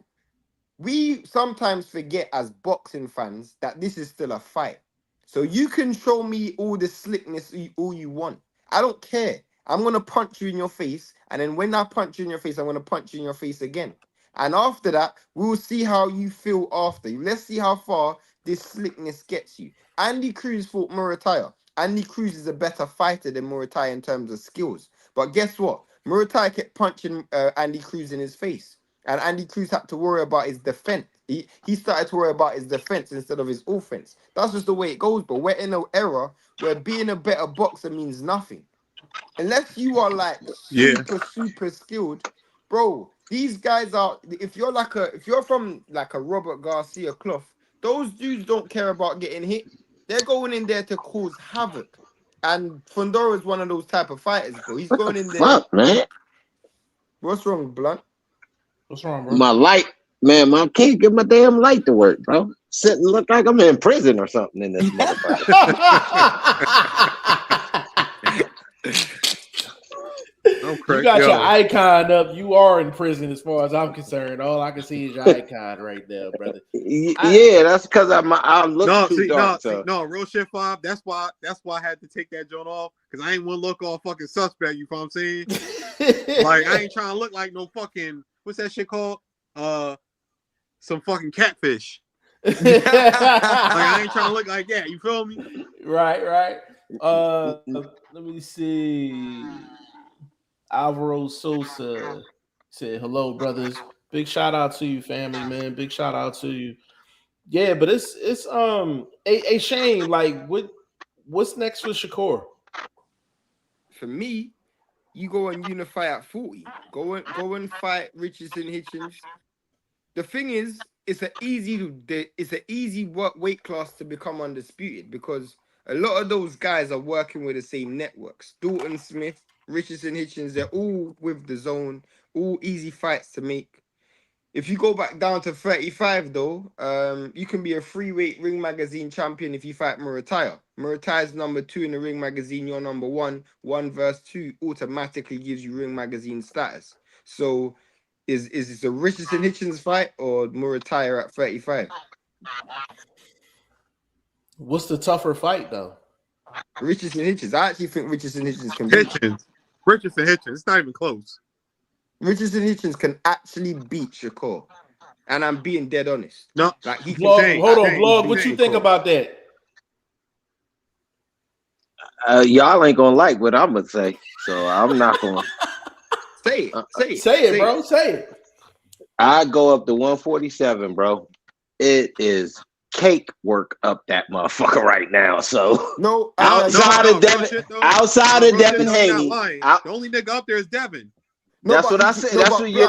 we sometimes forget as boxing fans that this is still a fight. So you can show me all the slickness all you want. I don't care. I'm going to punch you in your face. And then when I punch you in your face, I'm going to punch you in your face again. And after that, we'll see how you feel after. Let's see how far this slickness gets you. Andy Cruz fought Murataya. Andy Cruz is a better fighter than Murataya in terms of skills. But guess what? Murataya kept punching Andy Cruz in his face. And Andy Cruz had to worry about his defense. He started to worry about his defense instead of his offense. That's just the way it goes. But we're in an era where being a better boxer means nothing. Unless you are like super skilled, bro. These guys are. If you're from like a Robert Garcia cloth, those dudes don't care about getting hit. They're going in there to cause havoc. And Fundora is one of those type of fighters, bro. He's going in there. Fuck, man. What's wrong, Blunt? What's wrong, bro? My light, man. I can't get my damn light to work, bro. Sitting look like I'm in prison or something in this motherfucker. You got your icon up. You are in prison, as far as I'm concerned. All I can see is your icon right there, brother. Yeah, that's because I'm looking too dark. No, real shit, 5. That's why I had to take that joint off, because I ain't want to look all fucking suspect. You know what I'm saying? Like, I ain't trying to look like no fucking, what's that shit called? Some fucking catfish. Like, I ain't trying to look like that. You feel me? Right. Let me see. Alvaro Sosa said, "Hello, brothers. Big shout out to you, family, man. Big shout out to you." Yeah, but it's a shame. Like, what's next for Shakur? For me, you go and unify at 40. Go and fight Richardson Hitchens. The thing is, it's an easy work weight class to become undisputed, because a lot of those guys are working with the same networks. Dalton Smith, Richardson Hitchens, they're all with the zone, all easy fights to make. If you go back down to 35, though, you can be a freeweight Ring Magazine champion if you fight Murataya. Murataya's number 2 in the Ring Magazine, you're number 1. 1 versus 2 automatically gives you Ring Magazine status. So, is this a Richardson Hitchens fight or Murataya at 35? What's the tougher fight, though? Richardson Hitchens. I actually think Richardson Hitchens can beat Richardson Hitchens. It's not even close. Richardson Hitchens can actually beat Shakur. And I'm being dead honest. No. Like, he Vlog, can. hold on, Vlog. What you think about that? Y'all ain't gonna like what I'm gonna say, so I'm not gonna say it. Say it, bro. Say it. I go up to 147, bro. It is cake work up that motherfucker right now. So no, outside of Devin Haney, the only nigga up there is Devin. That's what I said. That's what you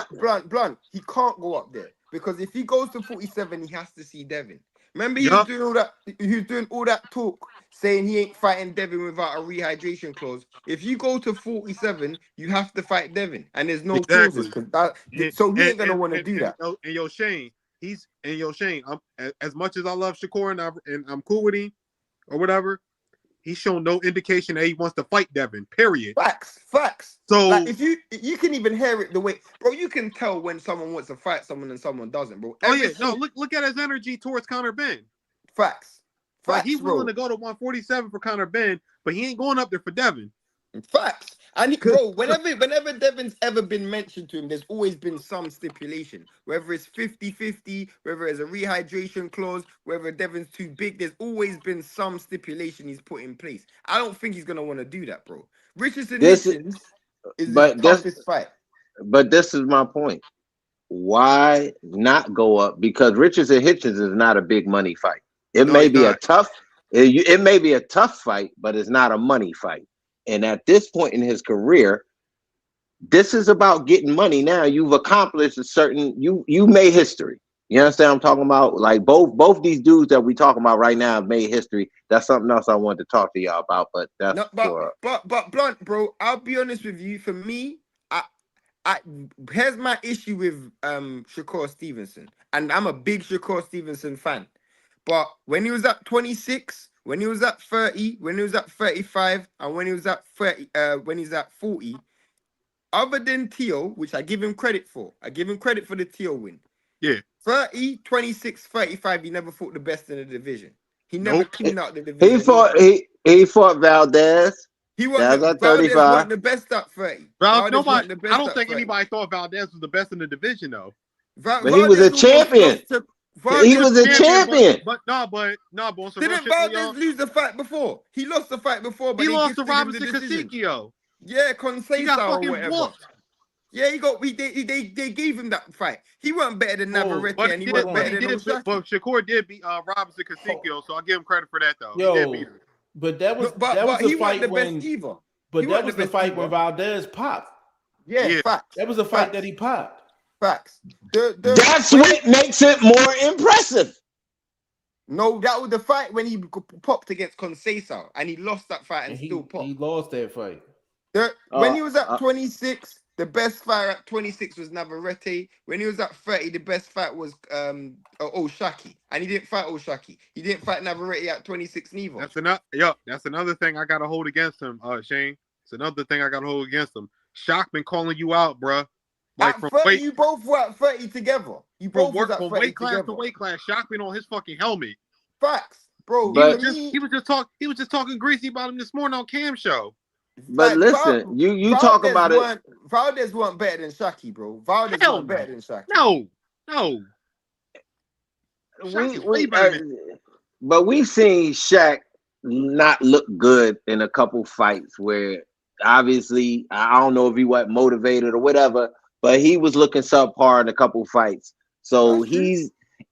blunt. He can't go up there, because if he goes to 47, he has to see Devin. Remember, he was doing all that. He was doing all that talk, saying he ain't fighting Devin without a rehydration clause. If you go to 47, you have to fight Devin, and there's no clauses. So he ain't gonna want to do that. And Shane, as much as I love Shakur and I'm cool with him or whatever, he's shown no indication that he wants to fight Devin. Period. Facts. So, like, if you can even hear it the way, bro, you can tell when someone wants to fight someone and someone doesn't, bro. Look at his energy towards Conor Ben. Facts. Like, he's willing to go to 147 for Conor Ben, but he ain't going up there for Devin. Facts. And bro, whenever Devin's ever been mentioned to him, there's always been some stipulation. Whether it's 50-50, whether it's a rehydration clause, whether Devin's too big, there's always been some stipulation he's put in place. I don't think he's gonna want to do that, bro. Richardson Hitchens is the toughest fight. But this is my point. Why not go up? Because Richards and Hitchens is not a big money fight. It No, may he's be a not. tough. It may be a tough fight, but it's not a money fight. And at this point in his career, this is about getting money. Now you've accomplished a certain. You made history. You understand what I'm talking about? Like both these dudes that we talking about right now have made history. That's something else I wanted to talk to y'all about, but that's No, for but Blunt, bro, I'll be honest with you. For me, I here's my issue with Shakur Stevenson, and I'm a big Shakur Stevenson fan. But when he was at 26, when he was at 30, when he was at 35, and when he was at 30, when he's at 40, other than Teo, which I give him credit for, I give him credit for the Teo win. Yeah. 30, 26, 35, he never fought the best in the division. He never Nope. cleaned out the division. he fought Valdez. He That was at Valdez 35. weren't the best at 30. Valdez weren't the best I don't at think 30. anybody thought Valdez was the best in the division though. But he was a champion. He was a champion. But on some real Didn't shit, Valdez y'all, lose the fight before? He lost the fight before, but he lost to gifted him Robinson the decision. Casicchio. Yeah, He got Conceição or fucking whatever. whooped. Yeah, they gave him that fight. He wasn't better than Navarrete, But and he wasn't better than Oshaki. but Shakur did beat Robinson Casicchio, so I give him credit for that though. He Yo, did beat him. but that was But that was he the wasn't the fight best when. either. But He that wasn't was the the best fight either. when Valdez popped. Yeah, facts. That was the fight that he popped. Facts. That's what makes it more impressive. No, that was the fight when he popped against Conceição, and he lost that fight and still popped. He lost that fight. When he was at 26, the best fight at 26 was Navarrete. When he was at 30, the best fight was Oshaki. And he didn't fight Oshaki. He didn't fight Navarrete at 26 neither. That's another thing I gotta hold against him, Shane. It's another thing I gotta hold against him. Shock been calling you out, bruh. Like at from 30, weight, you both were at 30 together. You both was at from 30 weight class together. to weight class. Shock been on his fucking helmet. Facts, bro. But- He was just talking greasy about him this morning on Cam show. But listen, you talk about it. Valdez weren't better than Shaki, bro. Valdez Hell weren't no. better than Shaki. No. Shaq is way better than But we've seen Shaq not look good in a couple fights where obviously I don't know if he was motivated or whatever, but he was looking subpar in a couple fights. So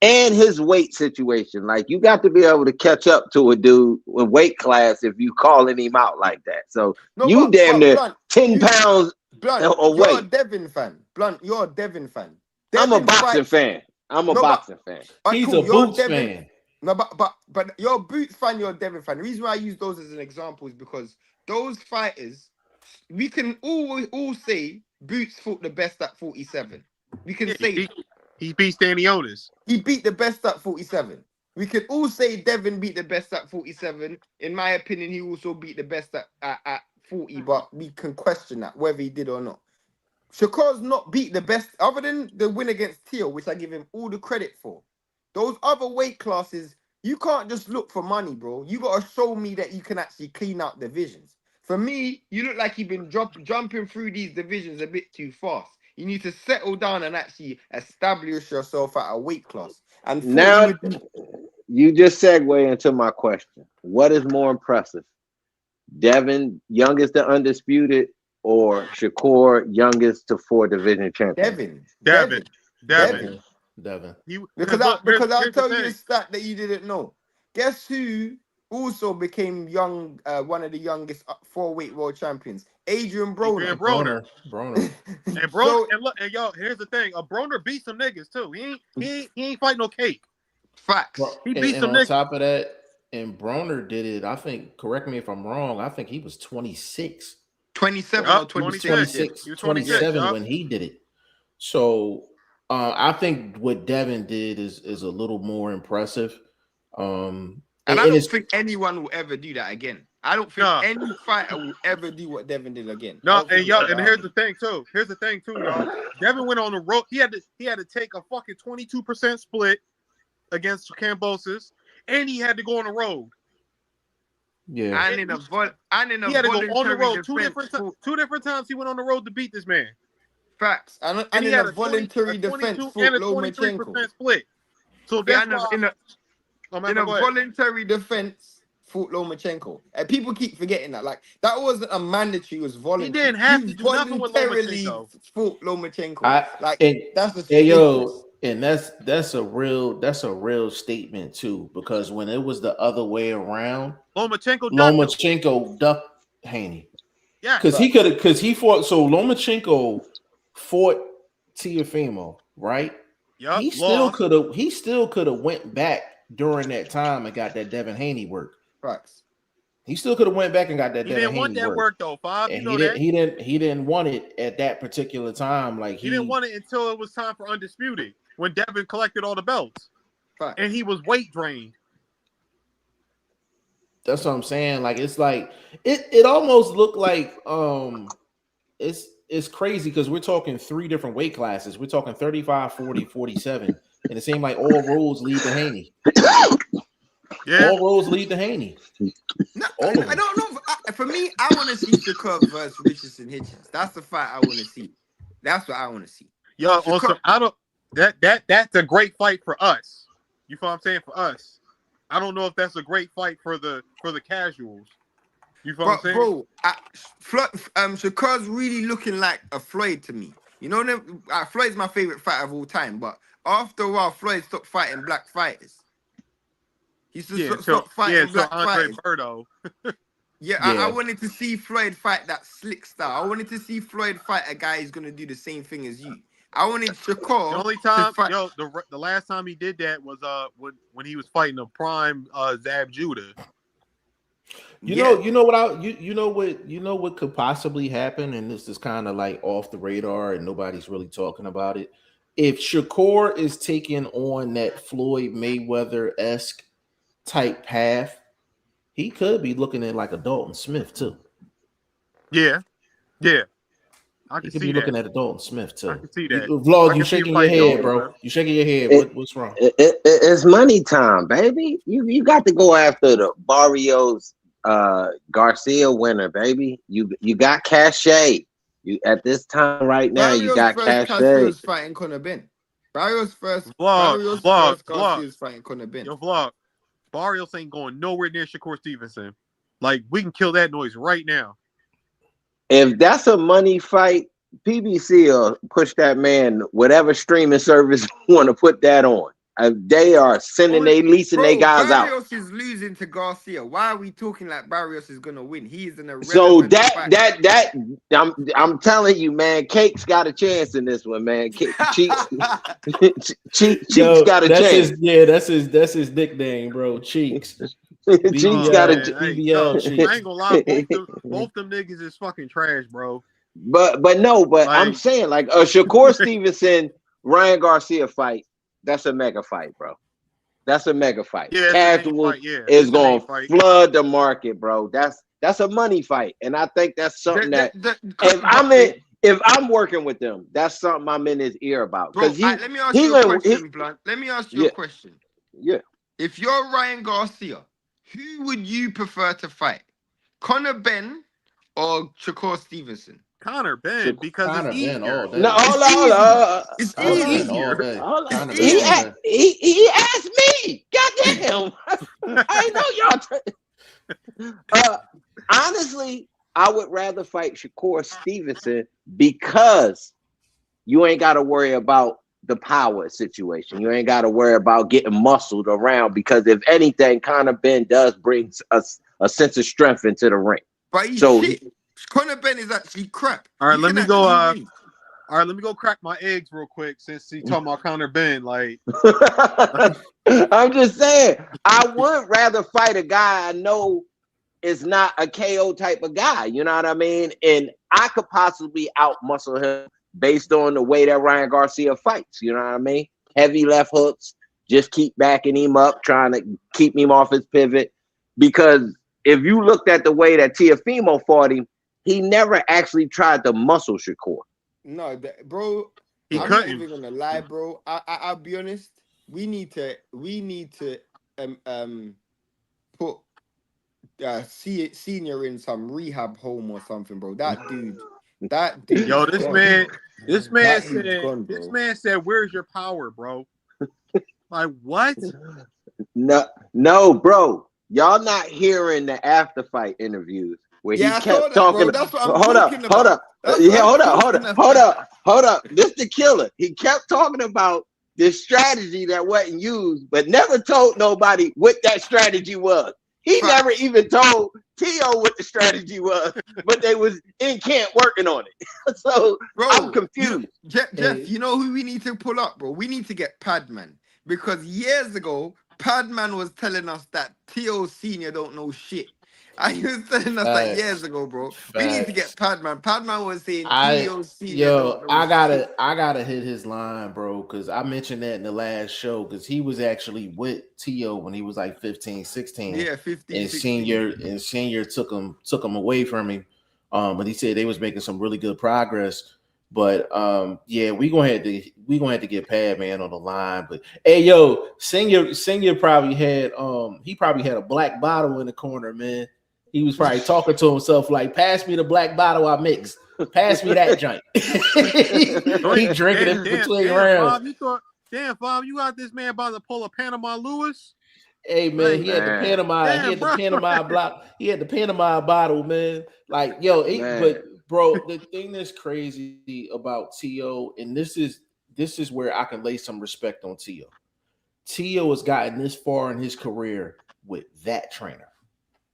and his weight situation, like you got to be able to catch up to a dude with weight class if you calling him out like that. So damn near Blunt, 10 pounds Blunt, away. you're a Devin fan. Blunt, you're a Devin fan. I'm a Devin boxing fights- fan. I'm a boxing fan. He's cool, a you're Boots Devin- fan. No, but you're a Boots fan, you're a Devin fan. The reason why I use those as an example is because those fighters, we can all say Boots fought the best at 47. We can say he beat Stanionis. he beat the best at 47. We could all say Devin beat the best at 47. In my opinion, he also beat the best at 40, but we can question that, whether he did or not. Shakur's not beat the best, other than the win against Teo, which I give him all the credit for. Those other weight classes, you can't just look for money, bro. You got to show me that you can actually clean out divisions. For me, you look like you've been jumping through these divisions a bit too fast. You need to settle down and actually establish yourself at a weight class. And Now, you just segue into my question. What is more impressive? Devin, youngest to undisputed, or Shakur, youngest to 4 division champion? Devin. Because I'll tell you a stat that you didn't know. Guess who also became one of the youngest 4-weight world champions? Adrian Broner. Broner. And Broner, and y'all, here's the thing. Broner beat some niggas too. He ain't fighting no cake. Facts. He beat some on niggas. top of that, and Broner did it. I think. Correct me if I'm wrong. I think he was 26, 27 or 26. 27 when he did it. So I think what Devin did is a little more impressive. And I don't think anyone will ever do that again. I don't think any fighter will ever do what Devin did again. No, and here's the thing too, y'all. Devin went on the road. He had to take a fucking 22% split against Cambosis, and he had to go on the road. Yeah, he had to go on the road two different times. He went on the road to beat this man. Facts. And he in had a voluntary defense and for a 23% split. So that's why. in a voluntary defense fought Lomachenko. And people keep forgetting that. Like, that wasn't a mandatory, it was voluntary. He didn't have to do nothing with voluntarily Lomachenko. fought Lomachenko. That's a and that's a real statement too, because when it was the other way around, Lomachenko ducked Haney. Yeah, because he fought. So Lomachenko fought Teofimo, right? Yep, He still could have went back during that time and got that Devin Haney work. Facts. He still could have went back and got that. He didn't want that work though, Bob. And he didn't want it at that particular time. Like he didn't want it until it was time for Undisputed, when Devin collected all the belts, and he was weight drained. That's what I'm saying. Like it's like it almost looked like it's crazy because we're talking 3 different weight classes. We're talking 35, 40, 47, and it seemed like all roads lead to Haney. Yeah, all roads lead to Haney. No, I don't know. For me, I want to see Shakur versus Richardson Hitchens. That's the fight I want to see. That's what I want to see. Yo, also, that's a great fight for us. You feel what I'm saying? For us, I don't know if that's a great fight for the casuals. You feel what I'm saying? Bro, Shakur's really looking like a Floyd to me. You know, Floyd's my favorite fighter of all time, but after a while, Floyd stopped fighting black fighters. He stopped fighting black fighters. Berto. I wanted to see Floyd fight that slick style. I wanted to see Floyd fight a guy who's gonna do the same thing as you. I wanted Shakur. The only time, the last time he did that was when he was fighting the prime Zab Judah. You know what could possibly happen, and this is kind of like off the radar and nobody's really talking about it. If Shakur is taking on that Floyd Mayweather-esque type path, he could be looking at like a Dalton Smith too. Yeah. I could be looking at a Dalton Smith too. I can see that. Vlog, you shaking your head, bro. You shaking your head. What's wrong? It's money time, baby. You got to go after the Barrios Garcia winner, baby. You got cachet. You at this time right now, Barrios you got cachet. Garcia's fighting Conor Ben. Barrios first Garcia's fighting Conor Ben. Yo, Vlog. Barrios ain't going nowhere near Shakur Stevenson. Like, we can kill that noise right now. If that's a money fight, PBC will push that man whatever streaming service want to put that on. They are sending leasing their guys out. Barrios is losing to Garcia. Why are we talking like Barrios is gonna win? He is an irrelevant So fight. I'm telling you, man, Cake's got a chance in this one, man. Cheeks got a chance. That's his nickname, bro. Cheeks. Cheeks got a BBL Cheeks. I ain't gonna lie, both them niggas is fucking trash, bro. But I'm saying like a Shakur Stevenson, Ryan Garcia fight. That's a mega fight, bro. That's a mega fight. Yeah, Casual is going to flood the market, bro. That's a money fight, and I think that's something if I'm working with them, that's something I'm in his ear about. Because let me ask you a question, Blunt. Let me ask you a question. Yeah. If you're Ryan Garcia, who would you prefer to fight, Conor Ben or Shakur Stevenson? Conor Ben, because it's easier. No, hold on. It's easier. He asked me. Goddamn. I know y'all. Honestly, I would rather fight Shakur Stevenson because you ain't got to worry about the power situation. You ain't got to worry about getting muscled around because if anything, Conor Ben does bring a sense of strength into the ring. But shit. Conor Ben is actually crap. All right, let me go. Let me go crack my eggs real quick since he talking about Conor Ben. Like, I'm just saying, I would rather fight a guy I know is not a KO type of guy. You know what I mean? And I could possibly outmuscle him based on the way that Ryan Garcia fights. You know what I mean? Heavy left hooks, just keep backing him up, trying to keep him off his pivot. Because if you looked at the way that Teofimo fought him, he never actually tried to muscle Shakur. No, bro. I'm not even gonna lie, bro. I'll be honest. We need to put Senior in some rehab home or something, bro. That dude. Yo, this man said, "Where's your power, bro?" Like what? No, bro. y'all not hearing the after fight interviews where Yeah, I he saw kept that, talking. bro. That's what I'm Hold up, talking hold about. up. That's Yeah, what hold I'm up, hold talking up, about. hold up, hold up. This the killer. He kept talking about this strategy that wasn't used, but never told nobody what that strategy was. He Facts. never even told Tio what the strategy was, but they was in camp working on it. So Bro, I'm confused. Jeff, you know who we need to pull up, bro? We need to get Padman. Because years ago, Padman was telling us that T.O. Senior don't know shit. And he was telling us that years ago, bro. We need to get Padman. Padman was saying T.O. Senior don't know shit. I gotta hit his line, bro, because I mentioned that in the last show, because he was actually with T.O. when he was like 15, 16. Yeah, 15, and 16. senior took him away from him. But he said they was making some really good progress. But yeah, we gonna have to get Padman on the line. But hey, yo, senior probably had a black bottle in the corner, man. He was probably talking to himself like, "Pass me the black bottle I mixed. Pass me that joint." He drinking it between rounds. Bob, you got this man about to pull a Panama Lewis. Hey man, he had the Panama bottle, man. Like, yo, but bro, the thing that's crazy about T.O., and this is where I can lay some respect on T.O. T.O. has gotten this far in his career with that trainer.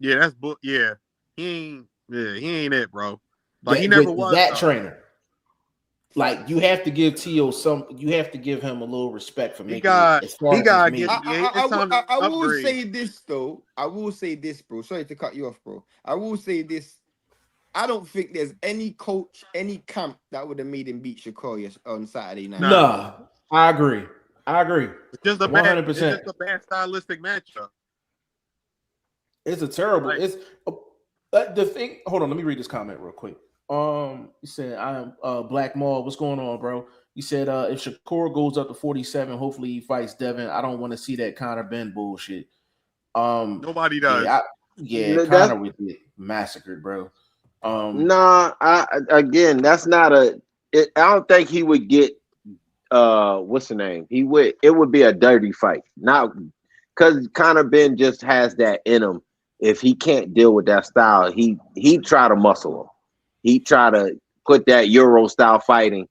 Yeah, that's he ain't it, bro. Like he never was that trainer. Like, you have to give T.O. you have to give him a little respect for making it as far as he's made. I will say this though. I will say this, bro. Sorry to cut you off, bro. I will say this. I don't think there's any coach, any camp that would have made him beat Shakur on Saturday night. Nah, I agree. It's just a 100%. It's just a bad stylistic matchup. It's a terrible. It's the thing. Hold on, let me read this comment real quick. You said, "I am Black Maul. What's going on, bro?" You said, "If Shakur goes up to 47, hopefully he fights Devin. I don't want to see that Conor Ben bullshit." Nobody does. Conor would get massacred, bro. That's not I don't think he would get what's the name? It would be a dirty fight. Not because Conor Ben just has that in him. If he can't deal with that style, he try to muscle him. He try to put that Euro style fighting,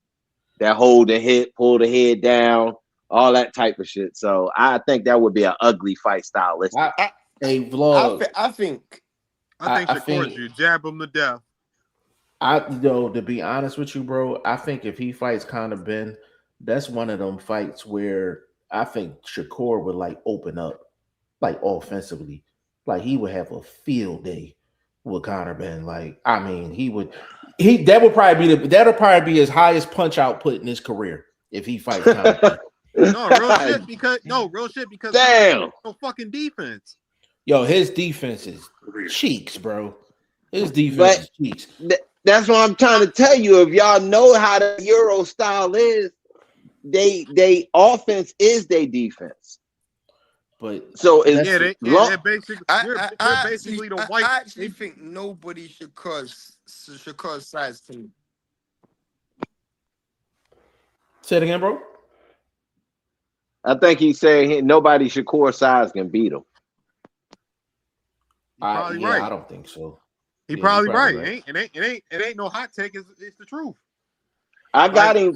that hold the hip, pull the head down, all that type of shit. So I think that would be an ugly fight stylistic. I think Shakur should jab him to death. To be honest with you, bro, I think if he fights Conor Ben, that's one of them fights where I think Shakur would like open up, like offensively, like he would have a field day with Conor Ben. Like, I mean, that'll probably be his highest punch output in his career if he fights Conor Ben. Real shit because damn, no fucking defense. Yo, his defense is cheeks, bro. His defense is cheeks. That's what I'm trying to tell you. If y'all know how the Euro style is, they offense is their defense. But so they're basically the white. I actually think nobody Shakur's size to me. Say it again, bro. I think he's saying nobody Shakur size can beat him. Right. I don't think so. He probably right. It ain't no hot take. It's the truth. I got him.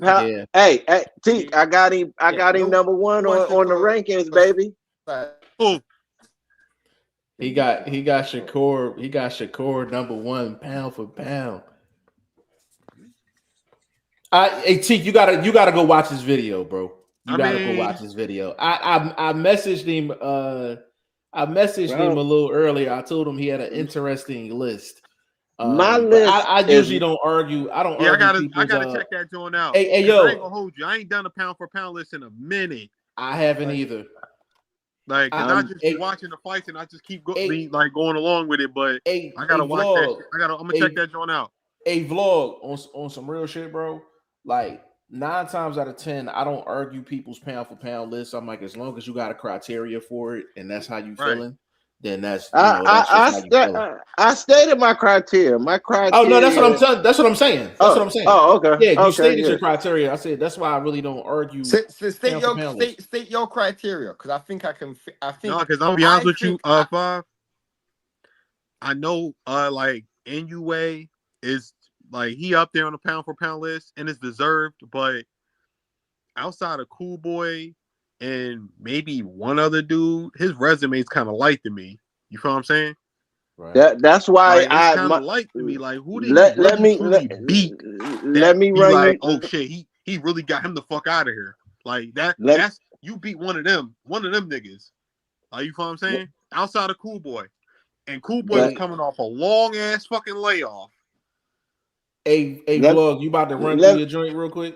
Hey, T, I got him. I got him number one on the rankings, baby. Oh. He got Shakur. He got Shakur number one pound for pound. Hey T, you gotta go watch this video, bro. You gotta go watch this video. I messaged him. I messaged him a little earlier. I told him he had an interesting list. My list. I usually don't argue. I don't. I gotta check that joint out. Hey, yo, I ain't gonna hold you. I ain't done a pound for pound list in a minute. I haven't either. Like, I just be watching the fights and I just keep going along with it. But I gotta watch that. I'm gonna check that joint out. A vlog on some real shit, bro. Like 9 times out of 10, I don't argue people's pound for pound lists. I'm like, as long as you got a criteria for it and that's how you feeling, then that's I stated my criteria. My criteria. Oh no, that's what I'm saying. That's what I'm saying. Oh, okay. Yeah, you stated your criteria. I said that's why I really don't argue. State your criteria, because I think I can. No, because I'll be honest with you, Five. I know like NUA is like he up there on the pound for pound list and it's deserved, but outside of Cool Boy and maybe one other dude, his resume is kind of light to me. You feel what I'm saying? Right. That's why Like it's kind of light to me. Like who did he let really me truly beat? let That me be run like, you. oh shit, he really got him the fuck out of here. Like that. Let, That's you beat one of them niggas. Like you feel what I'm saying? Outside of Cool Boy, and Cool Boy was but coming off a long ass fucking layoff. Hey, let, Vlog, you about to run through let your joint real quick?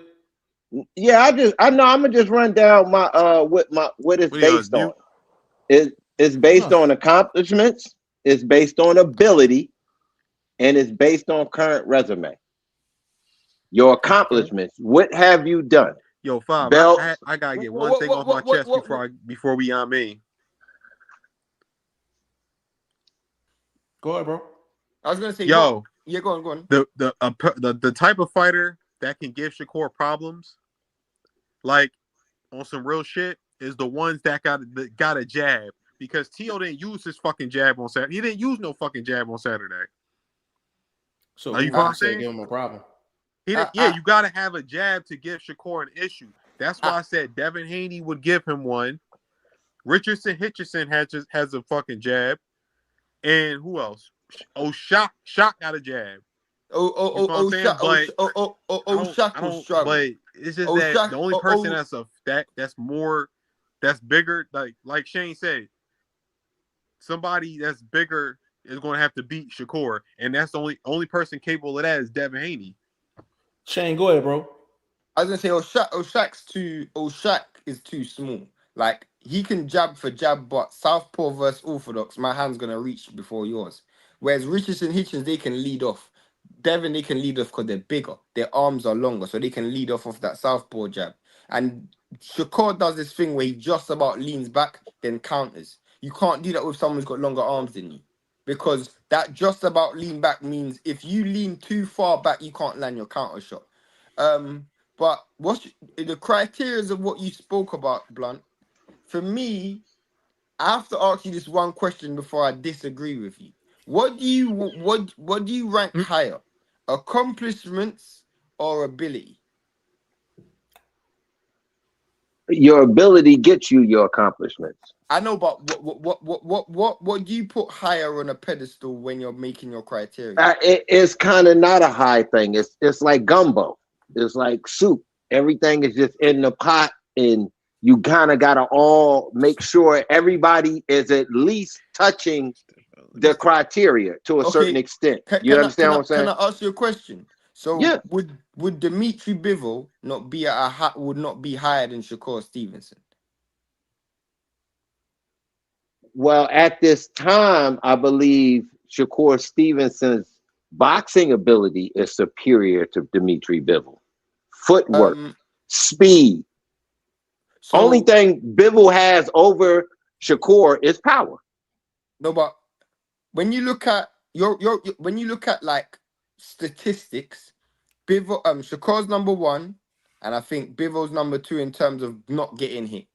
yeah, I know I'm gonna just run down my what it's What are you based gonna on. do? It's based on accomplishments, it's based on ability, and it's based on current resume. Your accomplishments. What have you done? Yo, Five, Belts. I gotta get one thing off my chest before we on me. Go ahead, bro. I was gonna say, Yo, yeah, go on. The type of fighter that can give Shakur problems, like on some real shit, is the ones that got a jab. Because Tio didn't use his fucking jab on Saturday. He didn't use no fucking jab on Saturday. So Like, who you know what I'm would you say saying? give him a problem? He didn't, you got to have a jab to give Shakur an issue. That's why I said Devin Haney would give him one. Richardson has a fucking jab. And who else? Oh, Shock got a jab. You know what I'm saying? Shaq will struggle. But it's just that the only person that's bigger, like Shane said, somebody that's bigger is going to have to beat Shakur, and that's the only person capable of that is Devin Haney. Shane, go ahead, bro. I was gonna say, Shaq is too small. Like he can jab for jab, but Southpaw versus Orthodox, my hand's gonna reach before yours. Whereas Richardson, Hitchens, they can lead off. Devin, they can lead off because they're bigger. Their arms are longer, so they can lead off that Southpaw jab. And Shakur does this thing where he just about leans back, then counters. You can't do that with someone who's got longer arms than you. Because that just about lean back means if you lean too far back, you can't land your counter shot. But what's the criteria of what you spoke about, Blunt? For me, I have to ask you this one question before I disagree with you. What do you rank higher, accomplishments or ability? Your ability gets you your accomplishments. I know, but what do you put higher on a pedestal when you're making your criteria? It's kind of not a high thing. It's like gumbo. It's like soup. Everything is just in the pot, and you kind of gotta all make sure everybody is at least touching the criteria to a certain extent. You understand what I'm saying? Can I ask you a question? So Yeah. Would Dimitri Bivol not be would not be higher than Shakur Stevenson? Well, at this time, I believe Shakur Stevenson's boxing ability is superior to Dimitri Bivol. Footwork, speed. So, only thing Bivol has over Shakur is power. No, but when you look at when you look at like statistics, Bivol Shakur's number one, and I think Bivol's number two in terms of not getting hit.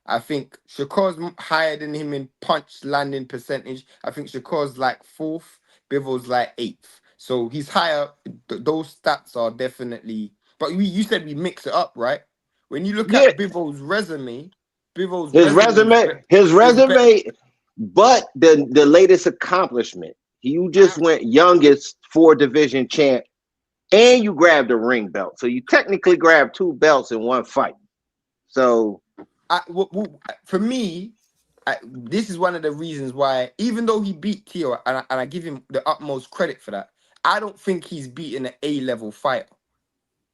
I think Shakur's higher than him in punch landing percentage. I think Shakur's like fourth, Bivol's like eighth. So he's higher. Those stats are definitely. But you said we mix it up, right? When you look at Bivol's resume, his resume, but the latest accomplishment. You just went youngest 4-division champ, and you grabbed a ring belt. So you technically grabbed 2 belts in one fight. So. For me, this is one of the reasons why, even though he beat Tio, and I give him the utmost credit for that, I don't think he's beaten an A-level fighter.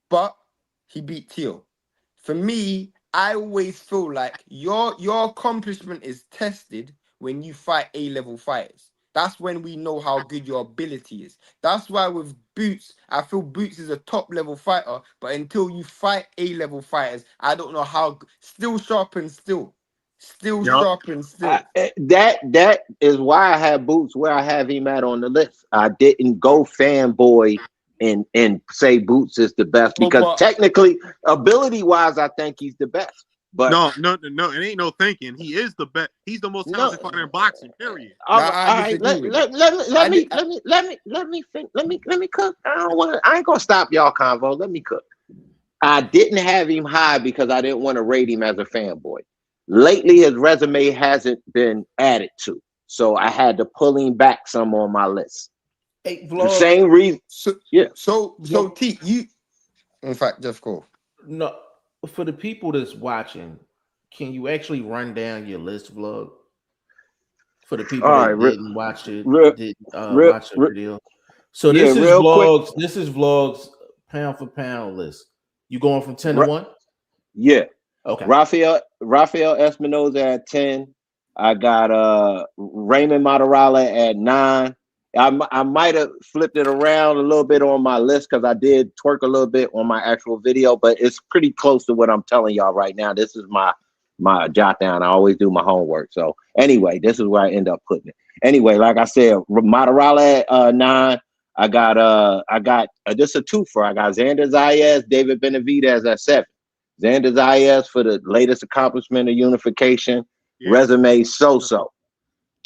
But he beat Tio. For me, I always feel like your accomplishment is tested when you fight A-level fighters. That's when we know how good your ability is. That's why with Boots, I feel Boots is a top-level fighter, but until you fight A-level fighters, I don't know how. Still sharp and still. Sharp and still. That is why I have Boots where I have him at on the list. I didn't go fanboy and say Boots is the best because technically, ability-wise, I think he's the best. But no. It ain't no thinking. He is the best. He's the most talented fighter in boxing. Period. all Nah, I right, disagree with let me cook. I ain't gonna stop y'all convo. Let me cook. I didn't have him high because I didn't want to rate him as a fanboy. Lately, his resume hasn't been added to, so I had to pull him back some on my list. Hey, The same reason. So, Yeah. So T, you. In fact, just go. No, for the people that's watching, can you actually run down your list, vlog? For the people All that right, didn't watch it, real, watch the video. So yeah, this is real quick. vlogs. This is vlogs pound for pound list. You going from 10 to 1? Yeah. Okay. Rafael Espinoza at 10. I got Raymond Matarala at 9. I might have flipped it around a little bit on my list because I did twerk a little bit on my actual video, but it's pretty close to what I'm telling y'all right now. This is my jot down. I always do my homework. So anyway, this is where I end up putting it. Anyway, like I said, Matarala at 9. I got just a twofer. I got Xander Zayas, David Benavidez at 7. Xander Zayas for the latest accomplishment of unification. Yeah. Resume so-so.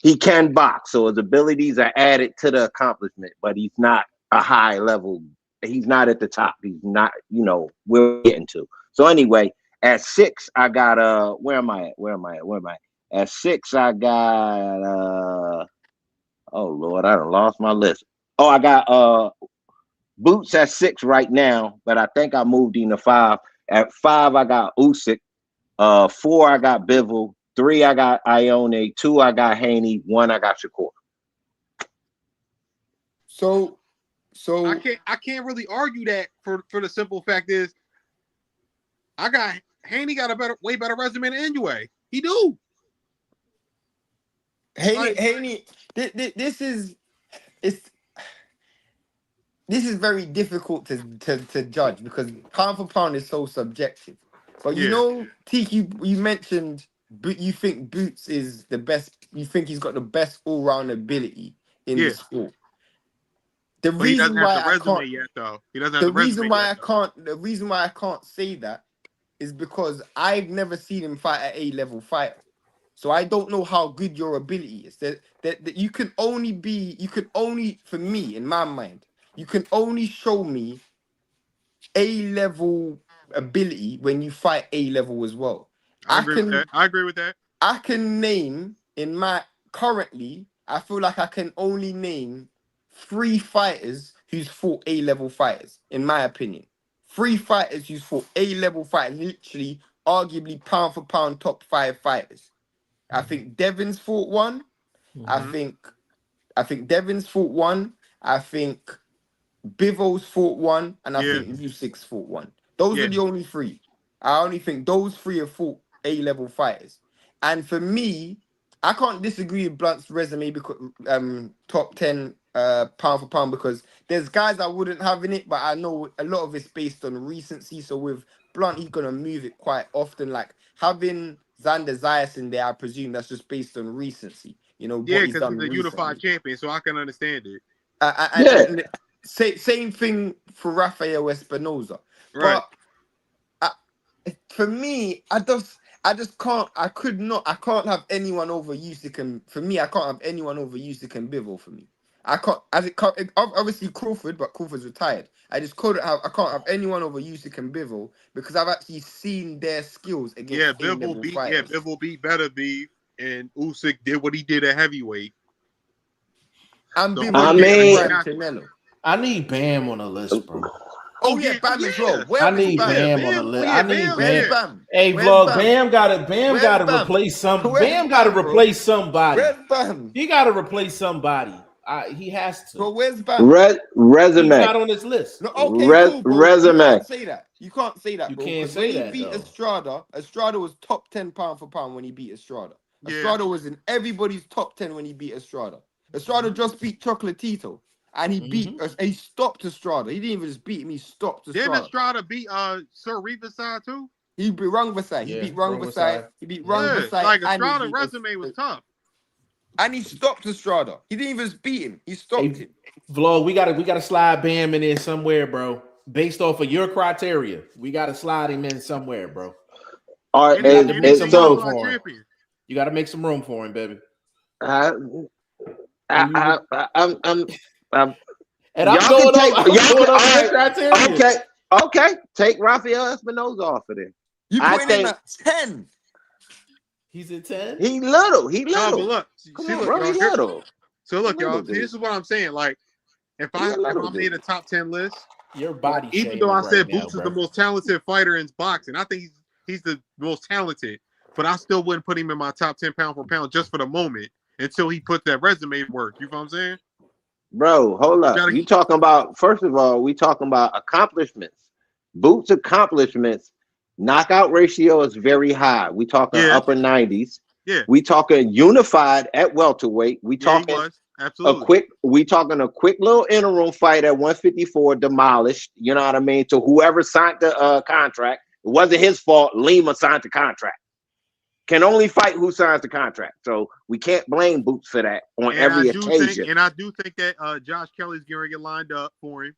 He can box, so his abilities are added to the accomplishment, but he's not a high level. He's not at the top. He's not, we're getting to. So anyway, at 6, I got where am I at? At 6, I got oh Lord, I done lost my list. Oh, I got Boots at 6 right now, but I think I moved him to 5. At 5, I got Usyk. 4, I got Bivol. 3, I got Ione. 2, I got Haney. 1, I got Shakur. So I can't really argue that for the simple fact is Haney got a way better resume than anyway. He do. Haney, this is very difficult to judge because pound for pound is so subjective. But Tiki, you mentioned you think Boots is the best. You think he's got the best all-round ability in the sport. The reason why I can't yet, though. He doesn't have the resume yet. The reason why I can't say that is because I've never seen him fight at A-level fighter. So I don't know how good your ability is. That you can only, for me, in my mind, you can only show me A-level ability when you fight A-level as well. I agree with that. I can name I feel like I can only name 3 fighters who's fought A-level fighters, in my opinion. 3 fighters who's fought A-level fighters, literally, arguably pound for pound top 5 fighters. I think Devon's fought one. Mm-hmm. I think Devon's fought one. I think Bivol's fought one, and I think Usyk's fought one. Those are the only 3. I only think those 3 have fought A-level fighters. And for me, I can't disagree with Blunt's resume because top 10 pound for pound, because there's guys I wouldn't have in it, but I know a lot of it's based on recency. So with Blunt, he's gonna move it quite often. Like having Xander Zayas in there, I presume that's just based on recency. What he's done he's a unified champion, so I can understand it. And same thing for Rafael Espinoza. Right. But for me, I just can't. I can't have anyone over Usyk, and for me, I can't have anyone over Usyk and Bivol. For me, I can't. Obviously Crawford, but Crawford's retired. I can't have anyone over Usyk and Bivol because I've actually seen their skills against Bivol beat Better Beef, and Usyk did what he did at heavyweight. And Bivol, I need Bam on the list, bro. Oh yeah, Bam as well. I need Bam on the list. I need Bam. Hey, Where's vlog, Bam? Bam gotta replace something. Bam gotta replace somebody. Where's Bam? He gotta replace somebody. He has to. But where's Bam? Resume. He's not on this list. No, okay, cool, bro. Resume. You can't say that. You can't say that, You bro. can't say that, When he beat though. Estrada was top 10 pound for pound when he beat Estrada. Estrada was in everybody's top 10 when he beat Estrada. Estrada just beat Chocolatito. And he stopped Estrada. He didn't even just beat him, he stopped Estrada. Didn't Estrada beat Sir Riverside too? He beat Rungvisai. He beat Rungvisai. He beat Rungvisai. Like Estrada's resume was tough. And he stopped Estrada. He didn't even just beat him. He stopped him. Vlog, we gotta slide Bam in there somewhere, bro. Based off of your criteria, we gotta slide him in somewhere, bro. All And right, got to make he's some a room so for him. champion. You got to make some room for him, baby. I'm, And I'm y'all can going take up. y'all I'm going can, up all your right. criteria. Okay. Take Rafael Espinosa off of there. You I putting him think at 10? He's at 10. he little. No, but look, Come see, on, look, bro, y'all. he little. So look, Little y'all. dude. This is what I'm saying. Like, if He a I little made a dude. top 10 list, You're body even though shaming I right said now, Boots is bro. the most talented fighter in boxing, I think he's the most talented. But I still wouldn't put him in my top 10 pound for pound just for the moment until he put that resume to work. You know what I'm saying? Bro, hold up. You talking about, first of all, we talking about accomplishments. Boots accomplishments, knockout ratio is very high. We talking Yeah. upper 90s. Yeah. We talking unified at welterweight. We Yeah, he talking was. Absolutely. a quick little interim fight at 154 demolished. You know what I mean? To whoever signed the contract. It wasn't his fault. Lima signed the contract. Can only fight who signs the contract. So we can't blame Boots for that on every occasion. I do think that Josh Kelly's going to get lined up for him.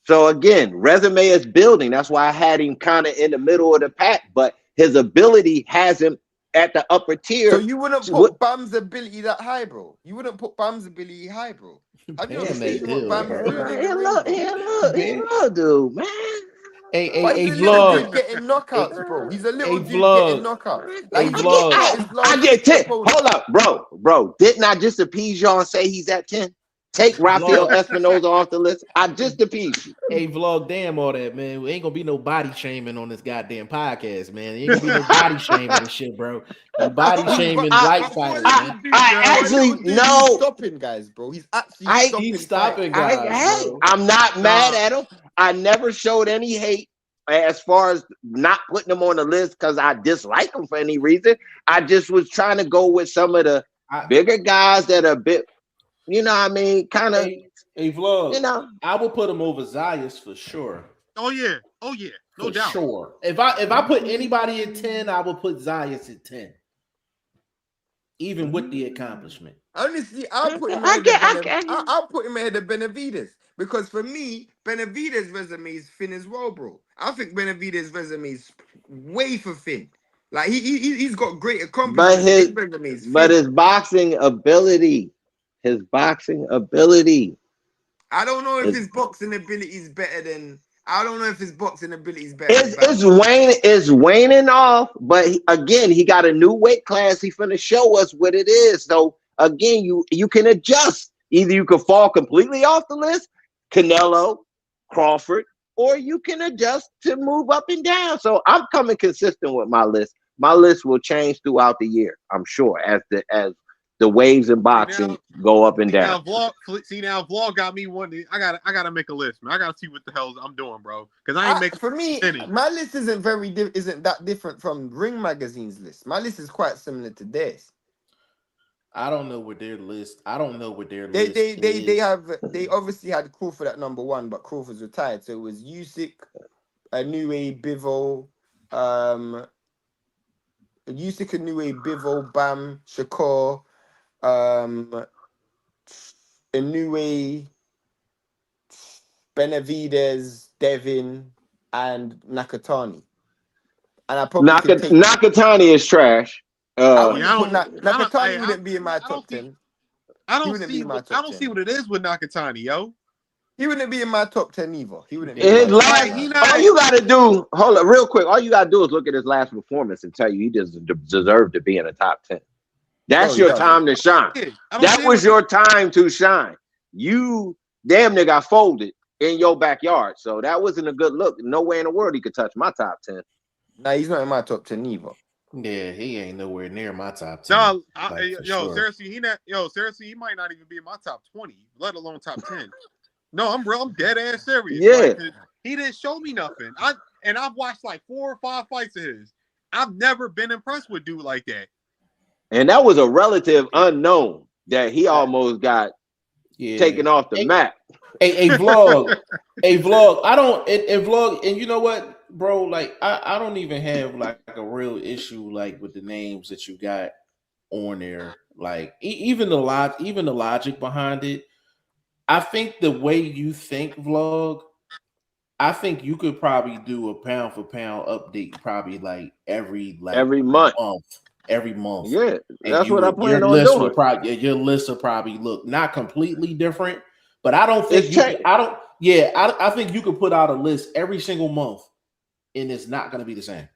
So again, resume is building. That's why I had him kind of in the middle of the pack, but his ability has him at the upper tier. So you wouldn't put Bam's ability that high, bro? You wouldn't put Bam's ability high, bro? Have you seen what Bam's doing in the ring, bro? Look, dude, man. But he's a little dude getting knockouts, bro. He's a little dude getting knockouts. Like he just got his last I get 10. opponent. Hold up, bro. Didn't I just appease y'all and say he's at 10? Take Rafael Espinosa off the list. I just appeased you. Hey, vlog, damn all that, man. We ain't gonna be no body shaming on this goddamn podcast, man. There ain't gonna be no body shaming and shit, bro. No body shaming light fighters, man. I actually know. Stopping guys, bro. He's actually stopping guys. Bro. I'm not mad at him. I never showed any hate as far as not putting him on the list because I dislike him for any reason. I just was trying to go with some of the bigger guys that are a bit, you know what I mean, kind of. Hey, vlog. You know, I would put him over Zayas for sure. Oh yeah, no doubt. Sure. If I put anybody at 10, I would put Zayas at 10. Even with the accomplishment. Honestly, I'll put him ahead of Benavidez. Because for me, Benavidez' resume is thin as well, bro. I think Benavidez' resume is way for thin. Like he's got great accomplishments. But his boxing ability. I don't know if his boxing ability is better than. I don't know if his boxing ability is better. It's waning off, but again, he got a new weight class. He's finna show us what it is. So again, you can adjust. Either you can fall completely off the list, Canelo, Crawford, or you can adjust to move up and down. So I'm coming consistent with my list. My list will change throughout the year, I'm sure, as the waves in boxing go up and down. Now vlog got me wanting. I gotta make a list, man. I gotta see what the hell I'm doing, bro. Because I ain't making. For me, my list isn't that different from Ring Magazine's list. My list is quite similar to theirs. I don't know what their list. They obviously had Crawford at number 1, but Crawford's retired, so it was Usyk, Inoue, Bivol, Bam, Shakur, Inoue, Benavidez, Devin, and Nakatani. And I probably Nakatani is trash. Nakatani wouldn't be in my top 10. I don't see what it is with Nakatani, yo. He wouldn't be in my top 10 either. He wouldn't be. All you gotta do, hold up, real quick. All you gotta do is look at his last performance and tell you he doesn't deserve to be in the top 10. That's your time to shine. That was your time to shine. You damn near got folded in your backyard, so that wasn't a good look. No way in the world he could touch my top 10. Nah, he's not in my top 10 either. Yeah, he ain't nowhere near my top 10. Seriously, he might not even be in my top 20, let alone top 10. No, I'm dead ass serious. Yeah. Like, he didn't show me nothing. I've watched like 4 or 5 fights of his. I've never been impressed with dude like that. And that was a relative unknown that he almost got taken off the map. A vlog. Vlog, and you know what, bro? Like, I don't even have like a real issue like with the names that you got on there. Like, even the logic behind it. I think the way you think, vlog, I think you could probably do a pound for pound update, probably like every month. Every month. Yeah, And that's what I plan your on list doing. will probably your list will probably look not completely different, but I don't think I think you could put out a list every single month, and it's not going to be the same.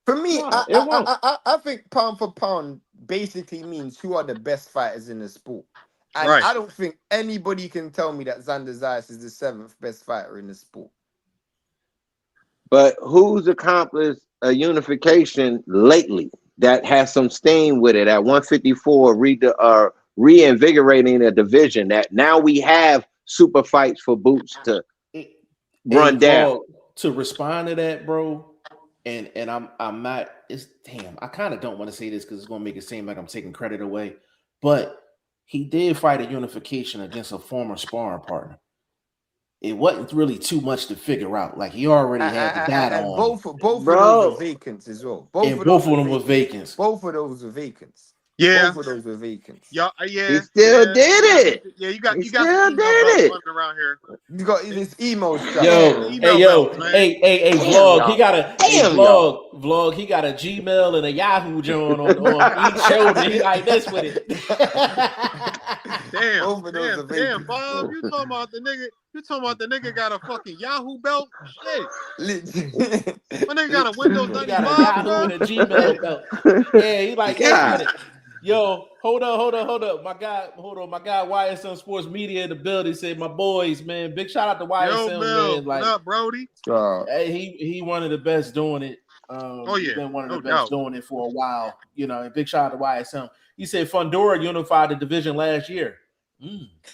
For me, No, it won't. I think pound for pound basically means who are the best fighters in the sport. And Right. I don't think anybody can tell me that Xander Zayas is the 7th best fighter in the sport. But who's accomplished a unification lately that has some steam with it at 154, reinvigorating a division that now we have super fights for Boots to run down. To respond to that, bro, and I'm not. It's damn. I kind of don't want to say this because it's gonna make it seem like I'm taking credit away, but he did fight a unification against a former sparring partner. It wasn't really too much to figure out. Like he already had the data on. Both of those were vacants as well. Both of them were vacants. Both of those were vacants. Yeah, both of those were vacants. Yeah. He still did it. Yeah, you got still did it around here. You got this emo stuff. Hey, vlog. He got a vlog. He got a Gmail and a Yahoo joint on each shoulder. He like this with it. Damn, Bob. You talking about the nigga? You talking about the nigga got a fucking Yahoo belt? Shit. My nigga got a Windows 95. He got a Yahoo and a Gmail belt. Yeah, he like this with it. Yo, hold up. My guy, YSM Sports Media in the building said, my boys, man. Big shout out to YSM, man. Like, what up, Brody? Hey, he one of the best doing it. He's been one of the best doing it for a while. You know, and big shout out to YSM. He said Fundora unified the division last year.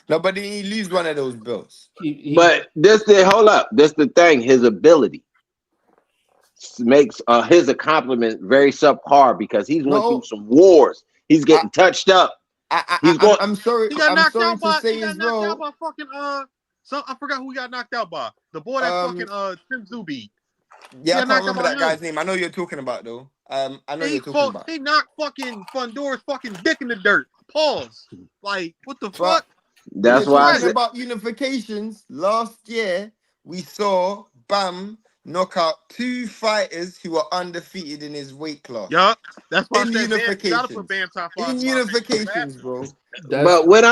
No, but he lose one of those belts. But this the thing. His ability makes his accomplishment very subpar because he's went through some wars. He's getting touched up. I'm sorry. He got I'm knocked sorry out by. to say He got as knocked well. out by fucking I forgot who he got knocked out by. The boy that fucking Tim Zuby. Yeah, I can't remember that guy's name. I know you're talking about though. I know you're talking about. He knocked fucking Fundora's fucking dick in the dirt. Pause. Like what the fuck? That's why I said about unifications. Last year we saw Bam knock out 2 fighters who are undefeated in his weight class. Yeah, that's why in unifications, bro. But what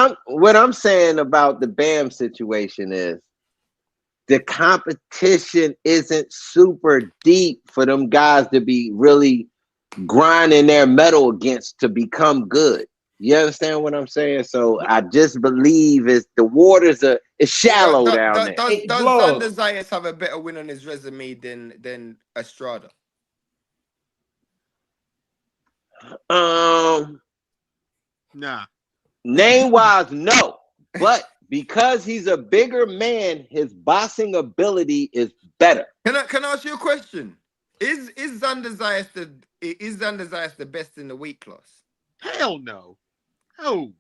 I'm saying about the Bam situation is the competition isn't super deep for them guys to be really grinding their metal against to become good. You understand what I'm saying? So I just believe the waters are shallow down there. Does Xander Zayas have a better win on his resume than Estrada? Nah. Name wise, no. But because he's a bigger man, his boxing ability is better. Can I ask you a question? Is Xander Zayas the best in the weight class? Hell no. Oh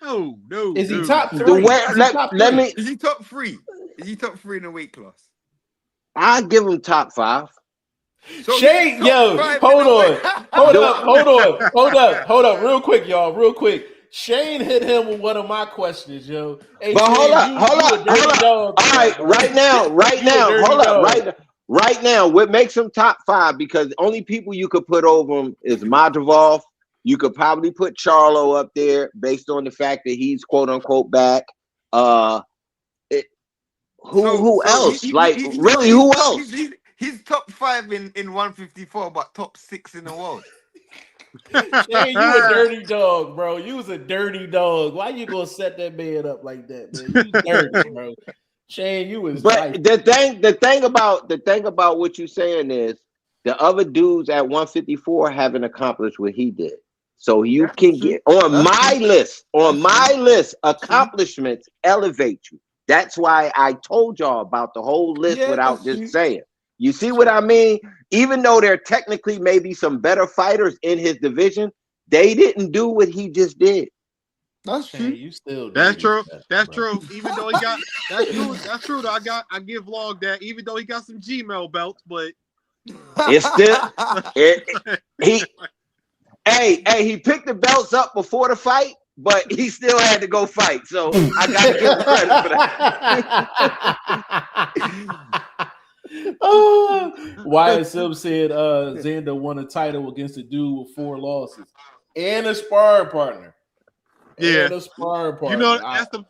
no. Is he top 3? Is he top 3? Is he top 3 in the weight class? I give him top 5. So Shane, hold up, real quick, y'all, real quick. Shane hit him with one of my questions, yo. Hey, but Shane, hold up. All right, right now, what makes him top 5? Because the only people you could put over him is Madrigal. You could probably put Charlo up there based on the fact that he's quote unquote back. Who else? Who else? He's top 5 in 154, but top 6 in the world. Shane, you a dirty dog, bro. You was a dirty dog. Why you gonna set that man up like that, man? You dirty, bro. Shane, you was. But the thing about what you're saying is the other dudes at 154 haven't accomplished what he did. So you can get on my list, accomplishments elevate you. That's why I told y'all about the whole list without just saying. You see what I mean? Even though there technically may be some better fighters in his division, they didn't do what he just did. That's true. You still. That's true. That's true. Even though he got that's true. I give Vlog that. Even though he got some Gmail belts, but it's still he picked the belts up before the fight, but he still had to go fight. So I got to give him credit for that. YSM said Xander won a title against a dude with 4 losses and a sparring partner. Yeah, and a sparring partner. You know,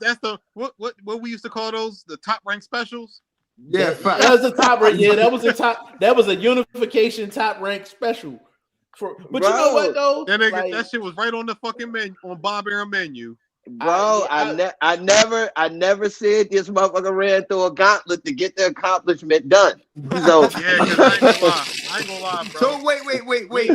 that's the what we used to call those, the top rank specials. Yeah, that was the top rank. Yeah, that was the top. That was a unification top rank special. But you know what though? That shit was right on the fucking menu, on Bob Arum menu. Bro, I never said this motherfucker ran through a gauntlet to get the accomplishment done. So yeah, I ain't gonna lie, bro. So wait. We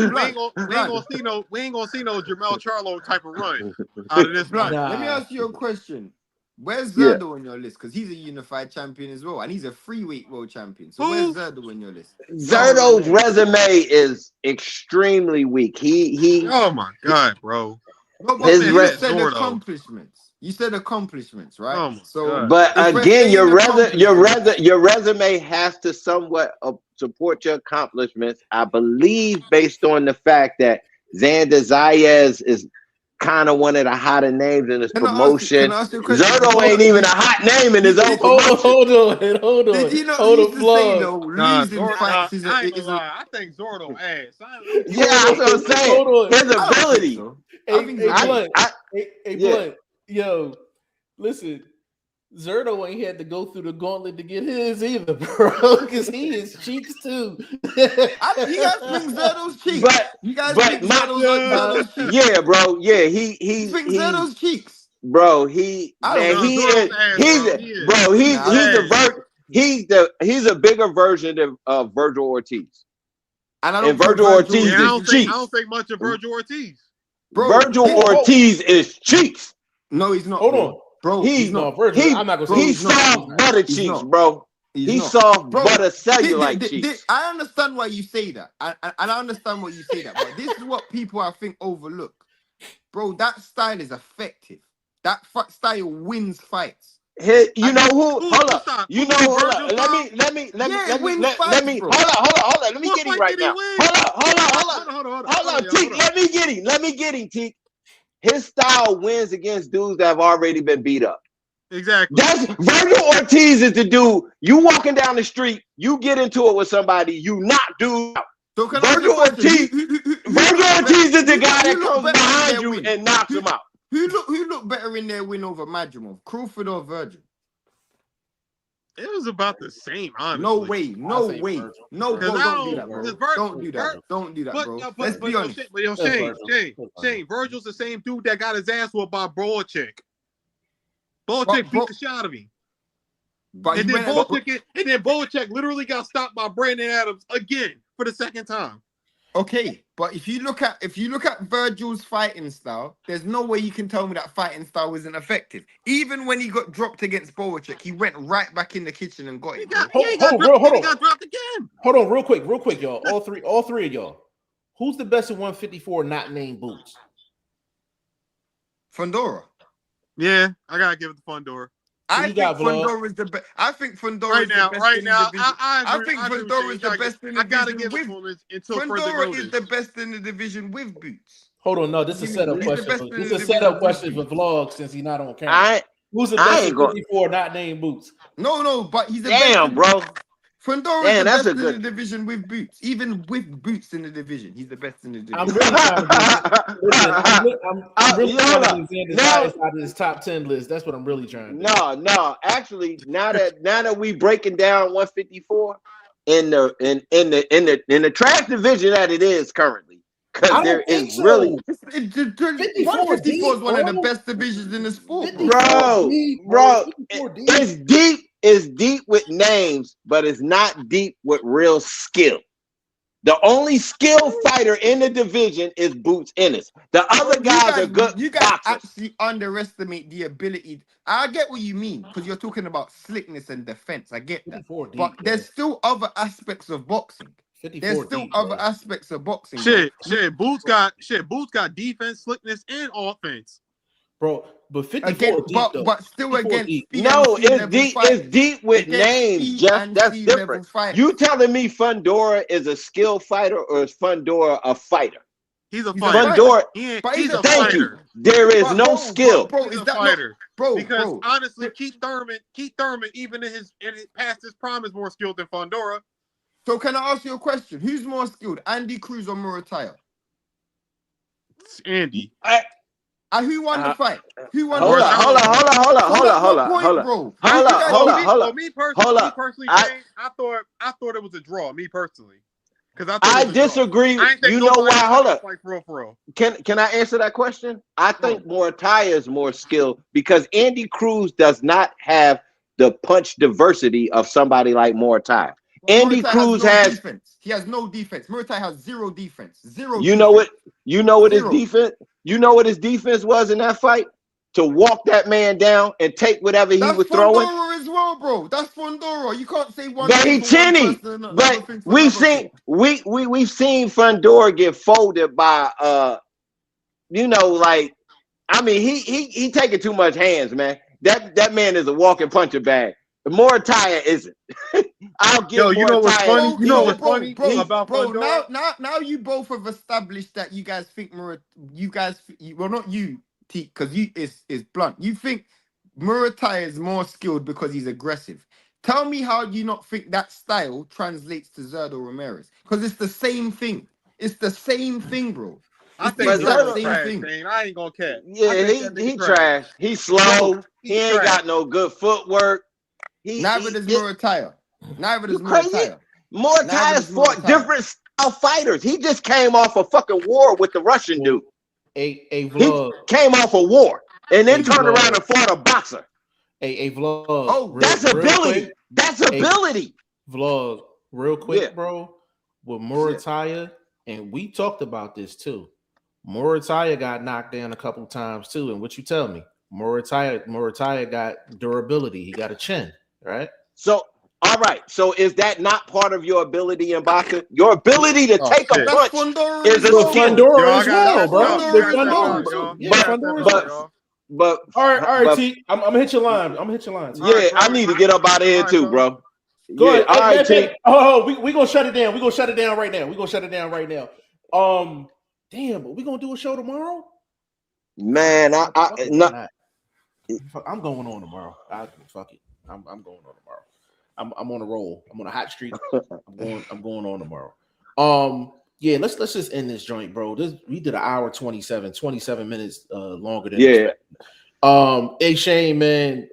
ain't gonna see no Jermell Charlo type of run out of this run. Let me ask you a question. Where's Zerdo on your list? Because he's a unified champion as well, and he's a freeweight world champion. So where's Zerdo on your list? Zerdo's resume is extremely weak. He Oh my god, bro. You said accomplishments. You said accomplishments, right? Oh so, but again, your resume has to somewhat support your accomplishments. I believe, based on the fact that Xander Zayas is kind of one of the hotter names in his promotion. Zerdo ain't even a hot name in his own promotion. Hold on. Did you not used to say though, losing fights is I think Zerdo ass. Yeah, that's what I'm saying. His ability. Hey, Blunt. Yo, listen. Zerdo ain't had to go through the gauntlet to get his either, bro, because he is cheeks too. You guys bring Zerdo's cheeks. But you guys bring Zerdo's cheeks. Yeah, bro. Yeah, he bring Zerdo's cheeks. Bro, he's a bigger version of Virgil Ortiz. And Virgil Ortiz is cheeks. I don't think much of Virgil Ortiz. Bro, Virgil Ortiz is cheeks. No, he's not. Hold on. Bro, he's not Virgil. I'm not gonna say he's soft butter cheeks, bro. He's soft butter cellulite cheeks. I understand why you say that. And I understand why you say that. But this is what people I think overlook. Bro, that style is effective. That style wins fights. You know who? Hold up. You know who? Let me. Let me get him right now. Hold on, Teak. Let me get him, Teak. His style wins against dudes that have already been beat up. Exactly. That's Virgil Ortiz is the dude. You walking down the street, you get into it with somebody, you knock dude out. So Virgil Ortiz is the guy that comes behind you and knocks him out. Who looked better in their win over Madrimov, Crawford or Virgil? It was about the same, honestly. No way. No, bro, don't do that, bro. Don't do that, bro. Let's be honest. Shane, Virgil's the same dude that got his ass whooped by Bolchek. Bolchek beat the shot of him. And then Bolchek literally got stopped by Brandon Adams again for the second time. Okay, but if you look at Virgil's fighting style, there's no way you can tell me that fighting style wasn't effective. Even when he got dropped against Bolchek, he went right back in the kitchen and got it. He got dropped again. Hold on, real quick, y'all. All three of y'all. Who's the best at 154 not named Boots? Fundora. Yeah, I gotta give it to Fundora. I think Fundora is the best. I think Fundora is the best in the division. I think Fundora is the best in the division. I gotta give it to him until Fundora is the best in the division with Boots. Hold on, no, this is a setup question. This is a setup question for vlog since he's not on camera. Who's the best at 54 not named Boots? No, but he's the best. Damn, bro. Fundora is the best in the division with Boots. Even with Boots in the division, he's the best in the division. I'm really trying to get Xander out of his top 10 list. That's what I'm really trying to do. No. Actually, now that we breaking down 154 in the trash division that it is currently, because there is really 154 is one of the best divisions in the sport, bro. It's deep. It's deep with names, but it's not deep with real skill. The only skilled fighter in the division is Boots Ennis. The other guys are good. You guys actually underestimate the ability. I get what you mean, because you're talking about slickness and defense. I get that. But there's still other aspects of boxing. There's still other aspects of boxing. Boots got defense, slickness, and offense. Bro, but 54 but still again, it's deep with names. Just that's different. You telling me Fundora is a skilled fighter or is Fundora a fighter? He's a He's a fighter. Fundora. But He's a Thank you. fighter. There is But, no bro, skill. bro, He's is a that fighter. not, Because bro? honestly, Keith Thurman, even in his past his prime, is more skilled than Fundora. So can I ask you a question? Who's more skilled, Andy Cruz or Murataya? It's Andy. Who won the fight? Who won Hold the up, fight? hold up, hold up, hold up, So hold that's up, hold my up, point, hold up. bro. Hold up, hold up, hold up. Me Hold personally, up. Shane, I thought it was a draw. Me personally, because I disagree. I ain't think You know nobody why? Hold up. Like for real. Can I answer that question? I think Murataya is more skilled because Andy Cruz does not have the punch diversity of somebody like Murataya. Andy Cruz has defense. He has no defense. Murataya has zero defense. Zero. You defense. know what? You know what his Zero. defense? You know what his defense was in that fight? To walk that man down and take whatever he was throwing. That's Fondora as well, bro. That's Fondora. You can't say one But thing he for one chinny. person and But another thing for we've another seen thing. we've seen Fondora get folded by you know, like I mean he taking too much hands, man. That man is a walking puncher bag. Murataya isn't. I'll give Yo, you know what's Murataya. funny? You know what's funny about bro. Fundora? Now you both have established that you guys think well, not you, T, because is blunt. You think Murataya is more skilled because he's aggressive. Tell me how you not think that style translates to Zerdo Ramirez? Because it's the same thing. It's the same thing, bro. I It's the think exact Zerdo same trash, thing. Shane. I ain't gonna catch. Yeah, he trash. He's slow. He ain't got no good footwork. Neither does Murataya. Neither does You crazy? Murataya. Morataya's fought different style fighters. He just came off a fucking war with the Russian dude. A He vlog. came off a war and then turned around and fought a boxer. A vlog. Oh, that's ability. That's ability. Vlog, real quick, bro. With Murataya, and we talked about this too. Murataya got knocked down a couple times too. And what you tell me? Murataya got durability. He got a chin, right? So, all right. So, is that not part of your ability in boxing? Your ability to take a punch is a skill. Fundora as well, bro. But all right, T. I'm gonna hit your line. Yeah, I need to get up out of here too, bro. Go ahead. All right, T. Oh, we gonna shut it down. We gonna shut it down right now. Damn, but we gonna do a show tomorrow? Man, I'm going on tomorrow. Fuck it. I'm going on tomorrow. I'm on a roll. I'm on a hot streak. I'm going on tomorrow. Yeah, let's just end this joint, bro. We did an hour 27 minutes longer than expected. Hey Shane, man,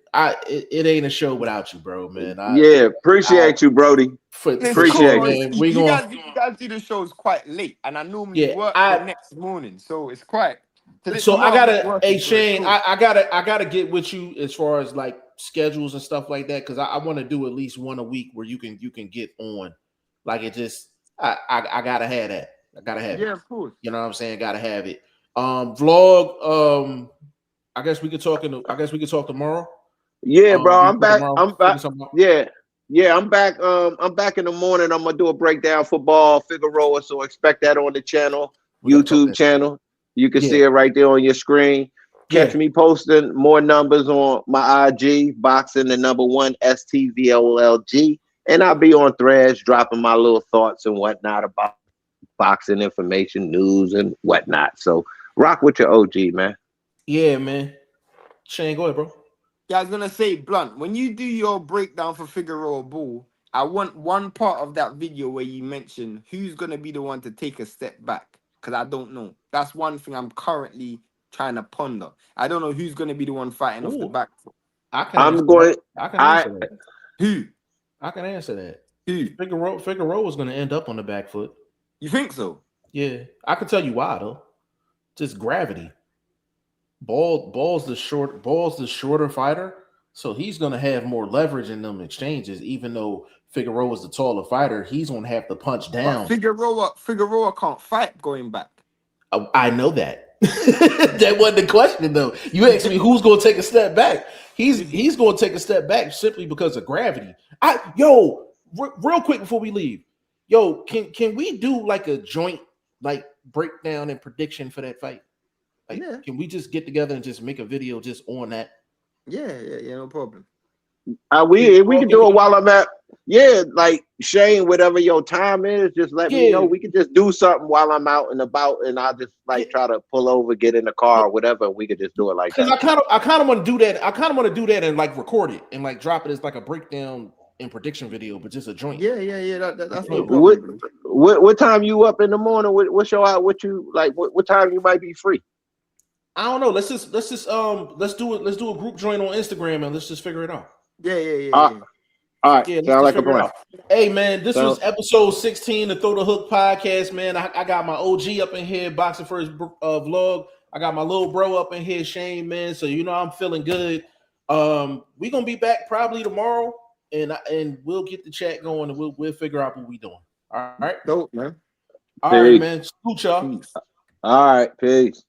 it ain't a show without you, bro, man. Appreciate you, Brody. Appreciate you. You guys do the shows quite late, and I normally work the next morning, so it's quite. So I gotta, hey Shane, I gotta get with you as far as like schedules and stuff like that, because I want to do at least one a week where you can get on. Like it just, I gotta have that. I gotta have it. Yeah, of course. You know what I'm saying? Gotta have it. Vlog. I guess we could talk tomorrow. Yeah, bro. I'm back. Yeah, I'm back. I'm back in the morning. I'm gonna do a breakdown football Figueroa, so expect that on the channel, YouTube channel. You can see it right there on your screen. Catch me posting more numbers on my IG, boxing the number 1 STVOLG, and I'll be on Threads dropping my little thoughts and whatnot about boxing information, news, and whatnot. So rock with your OG, man. Yeah, man. Shane, go ahead, bro. Yeah, I was gonna say, Blunt, when you do your breakdown for Figueroa Ball, I want one part of that video where you mention who's gonna be the one to take a step back, because I don't know. That's one thing I'm currently trying to ponder. I don't know who's gonna be the one fighting off the back foot. I can answer that. Who? I can answer that. Who? Figueroa is gonna end up on the back foot. You think so? Yeah, I can tell you why though. Just gravity. Ball's the shorter fighter, so he's gonna have more leverage in them exchanges. Even though Figueroa's the taller fighter, he's gonna have to punch down. But Figueroa can't fight going back. I know that. That wasn't the question though. You asked me who's gonna take a step back. He's gonna take a step back simply because of gravity. Real quick before we leave, can we do like a joint like breakdown and prediction for that fight? Like, can we just get together and just make a video just on that? Yeah, no problem. We can do it while I'm at Yeah, like Shane, whatever your time is, just let me know. We can just do something while I'm out and about, and I'll just try to pull over, get in the car, or whatever. And we could just do it like that. Because I kind of want to do that. I kind of want to do that and record it and drop it as a breakdown and prediction video, but just a joint. Yeah. That's no problem. What time you up in the morning? What's your out? What you like? What time you might be free? I don't know. Let's do a group join on Instagram and let's just figure it out. Yeah. All right, yeah, sound like a plan. Hey man, this was episode 16 the Throw the Hook podcast, man. I got my OG up in here, Boxing First vlog. I got my little bro up in here, Shane, man. So I'm feeling good. We're gonna be back probably tomorrow, and we'll get the chat going and we'll figure out what we doing. All right, dope, man. All right, man. Scoot y'all. All right, peace.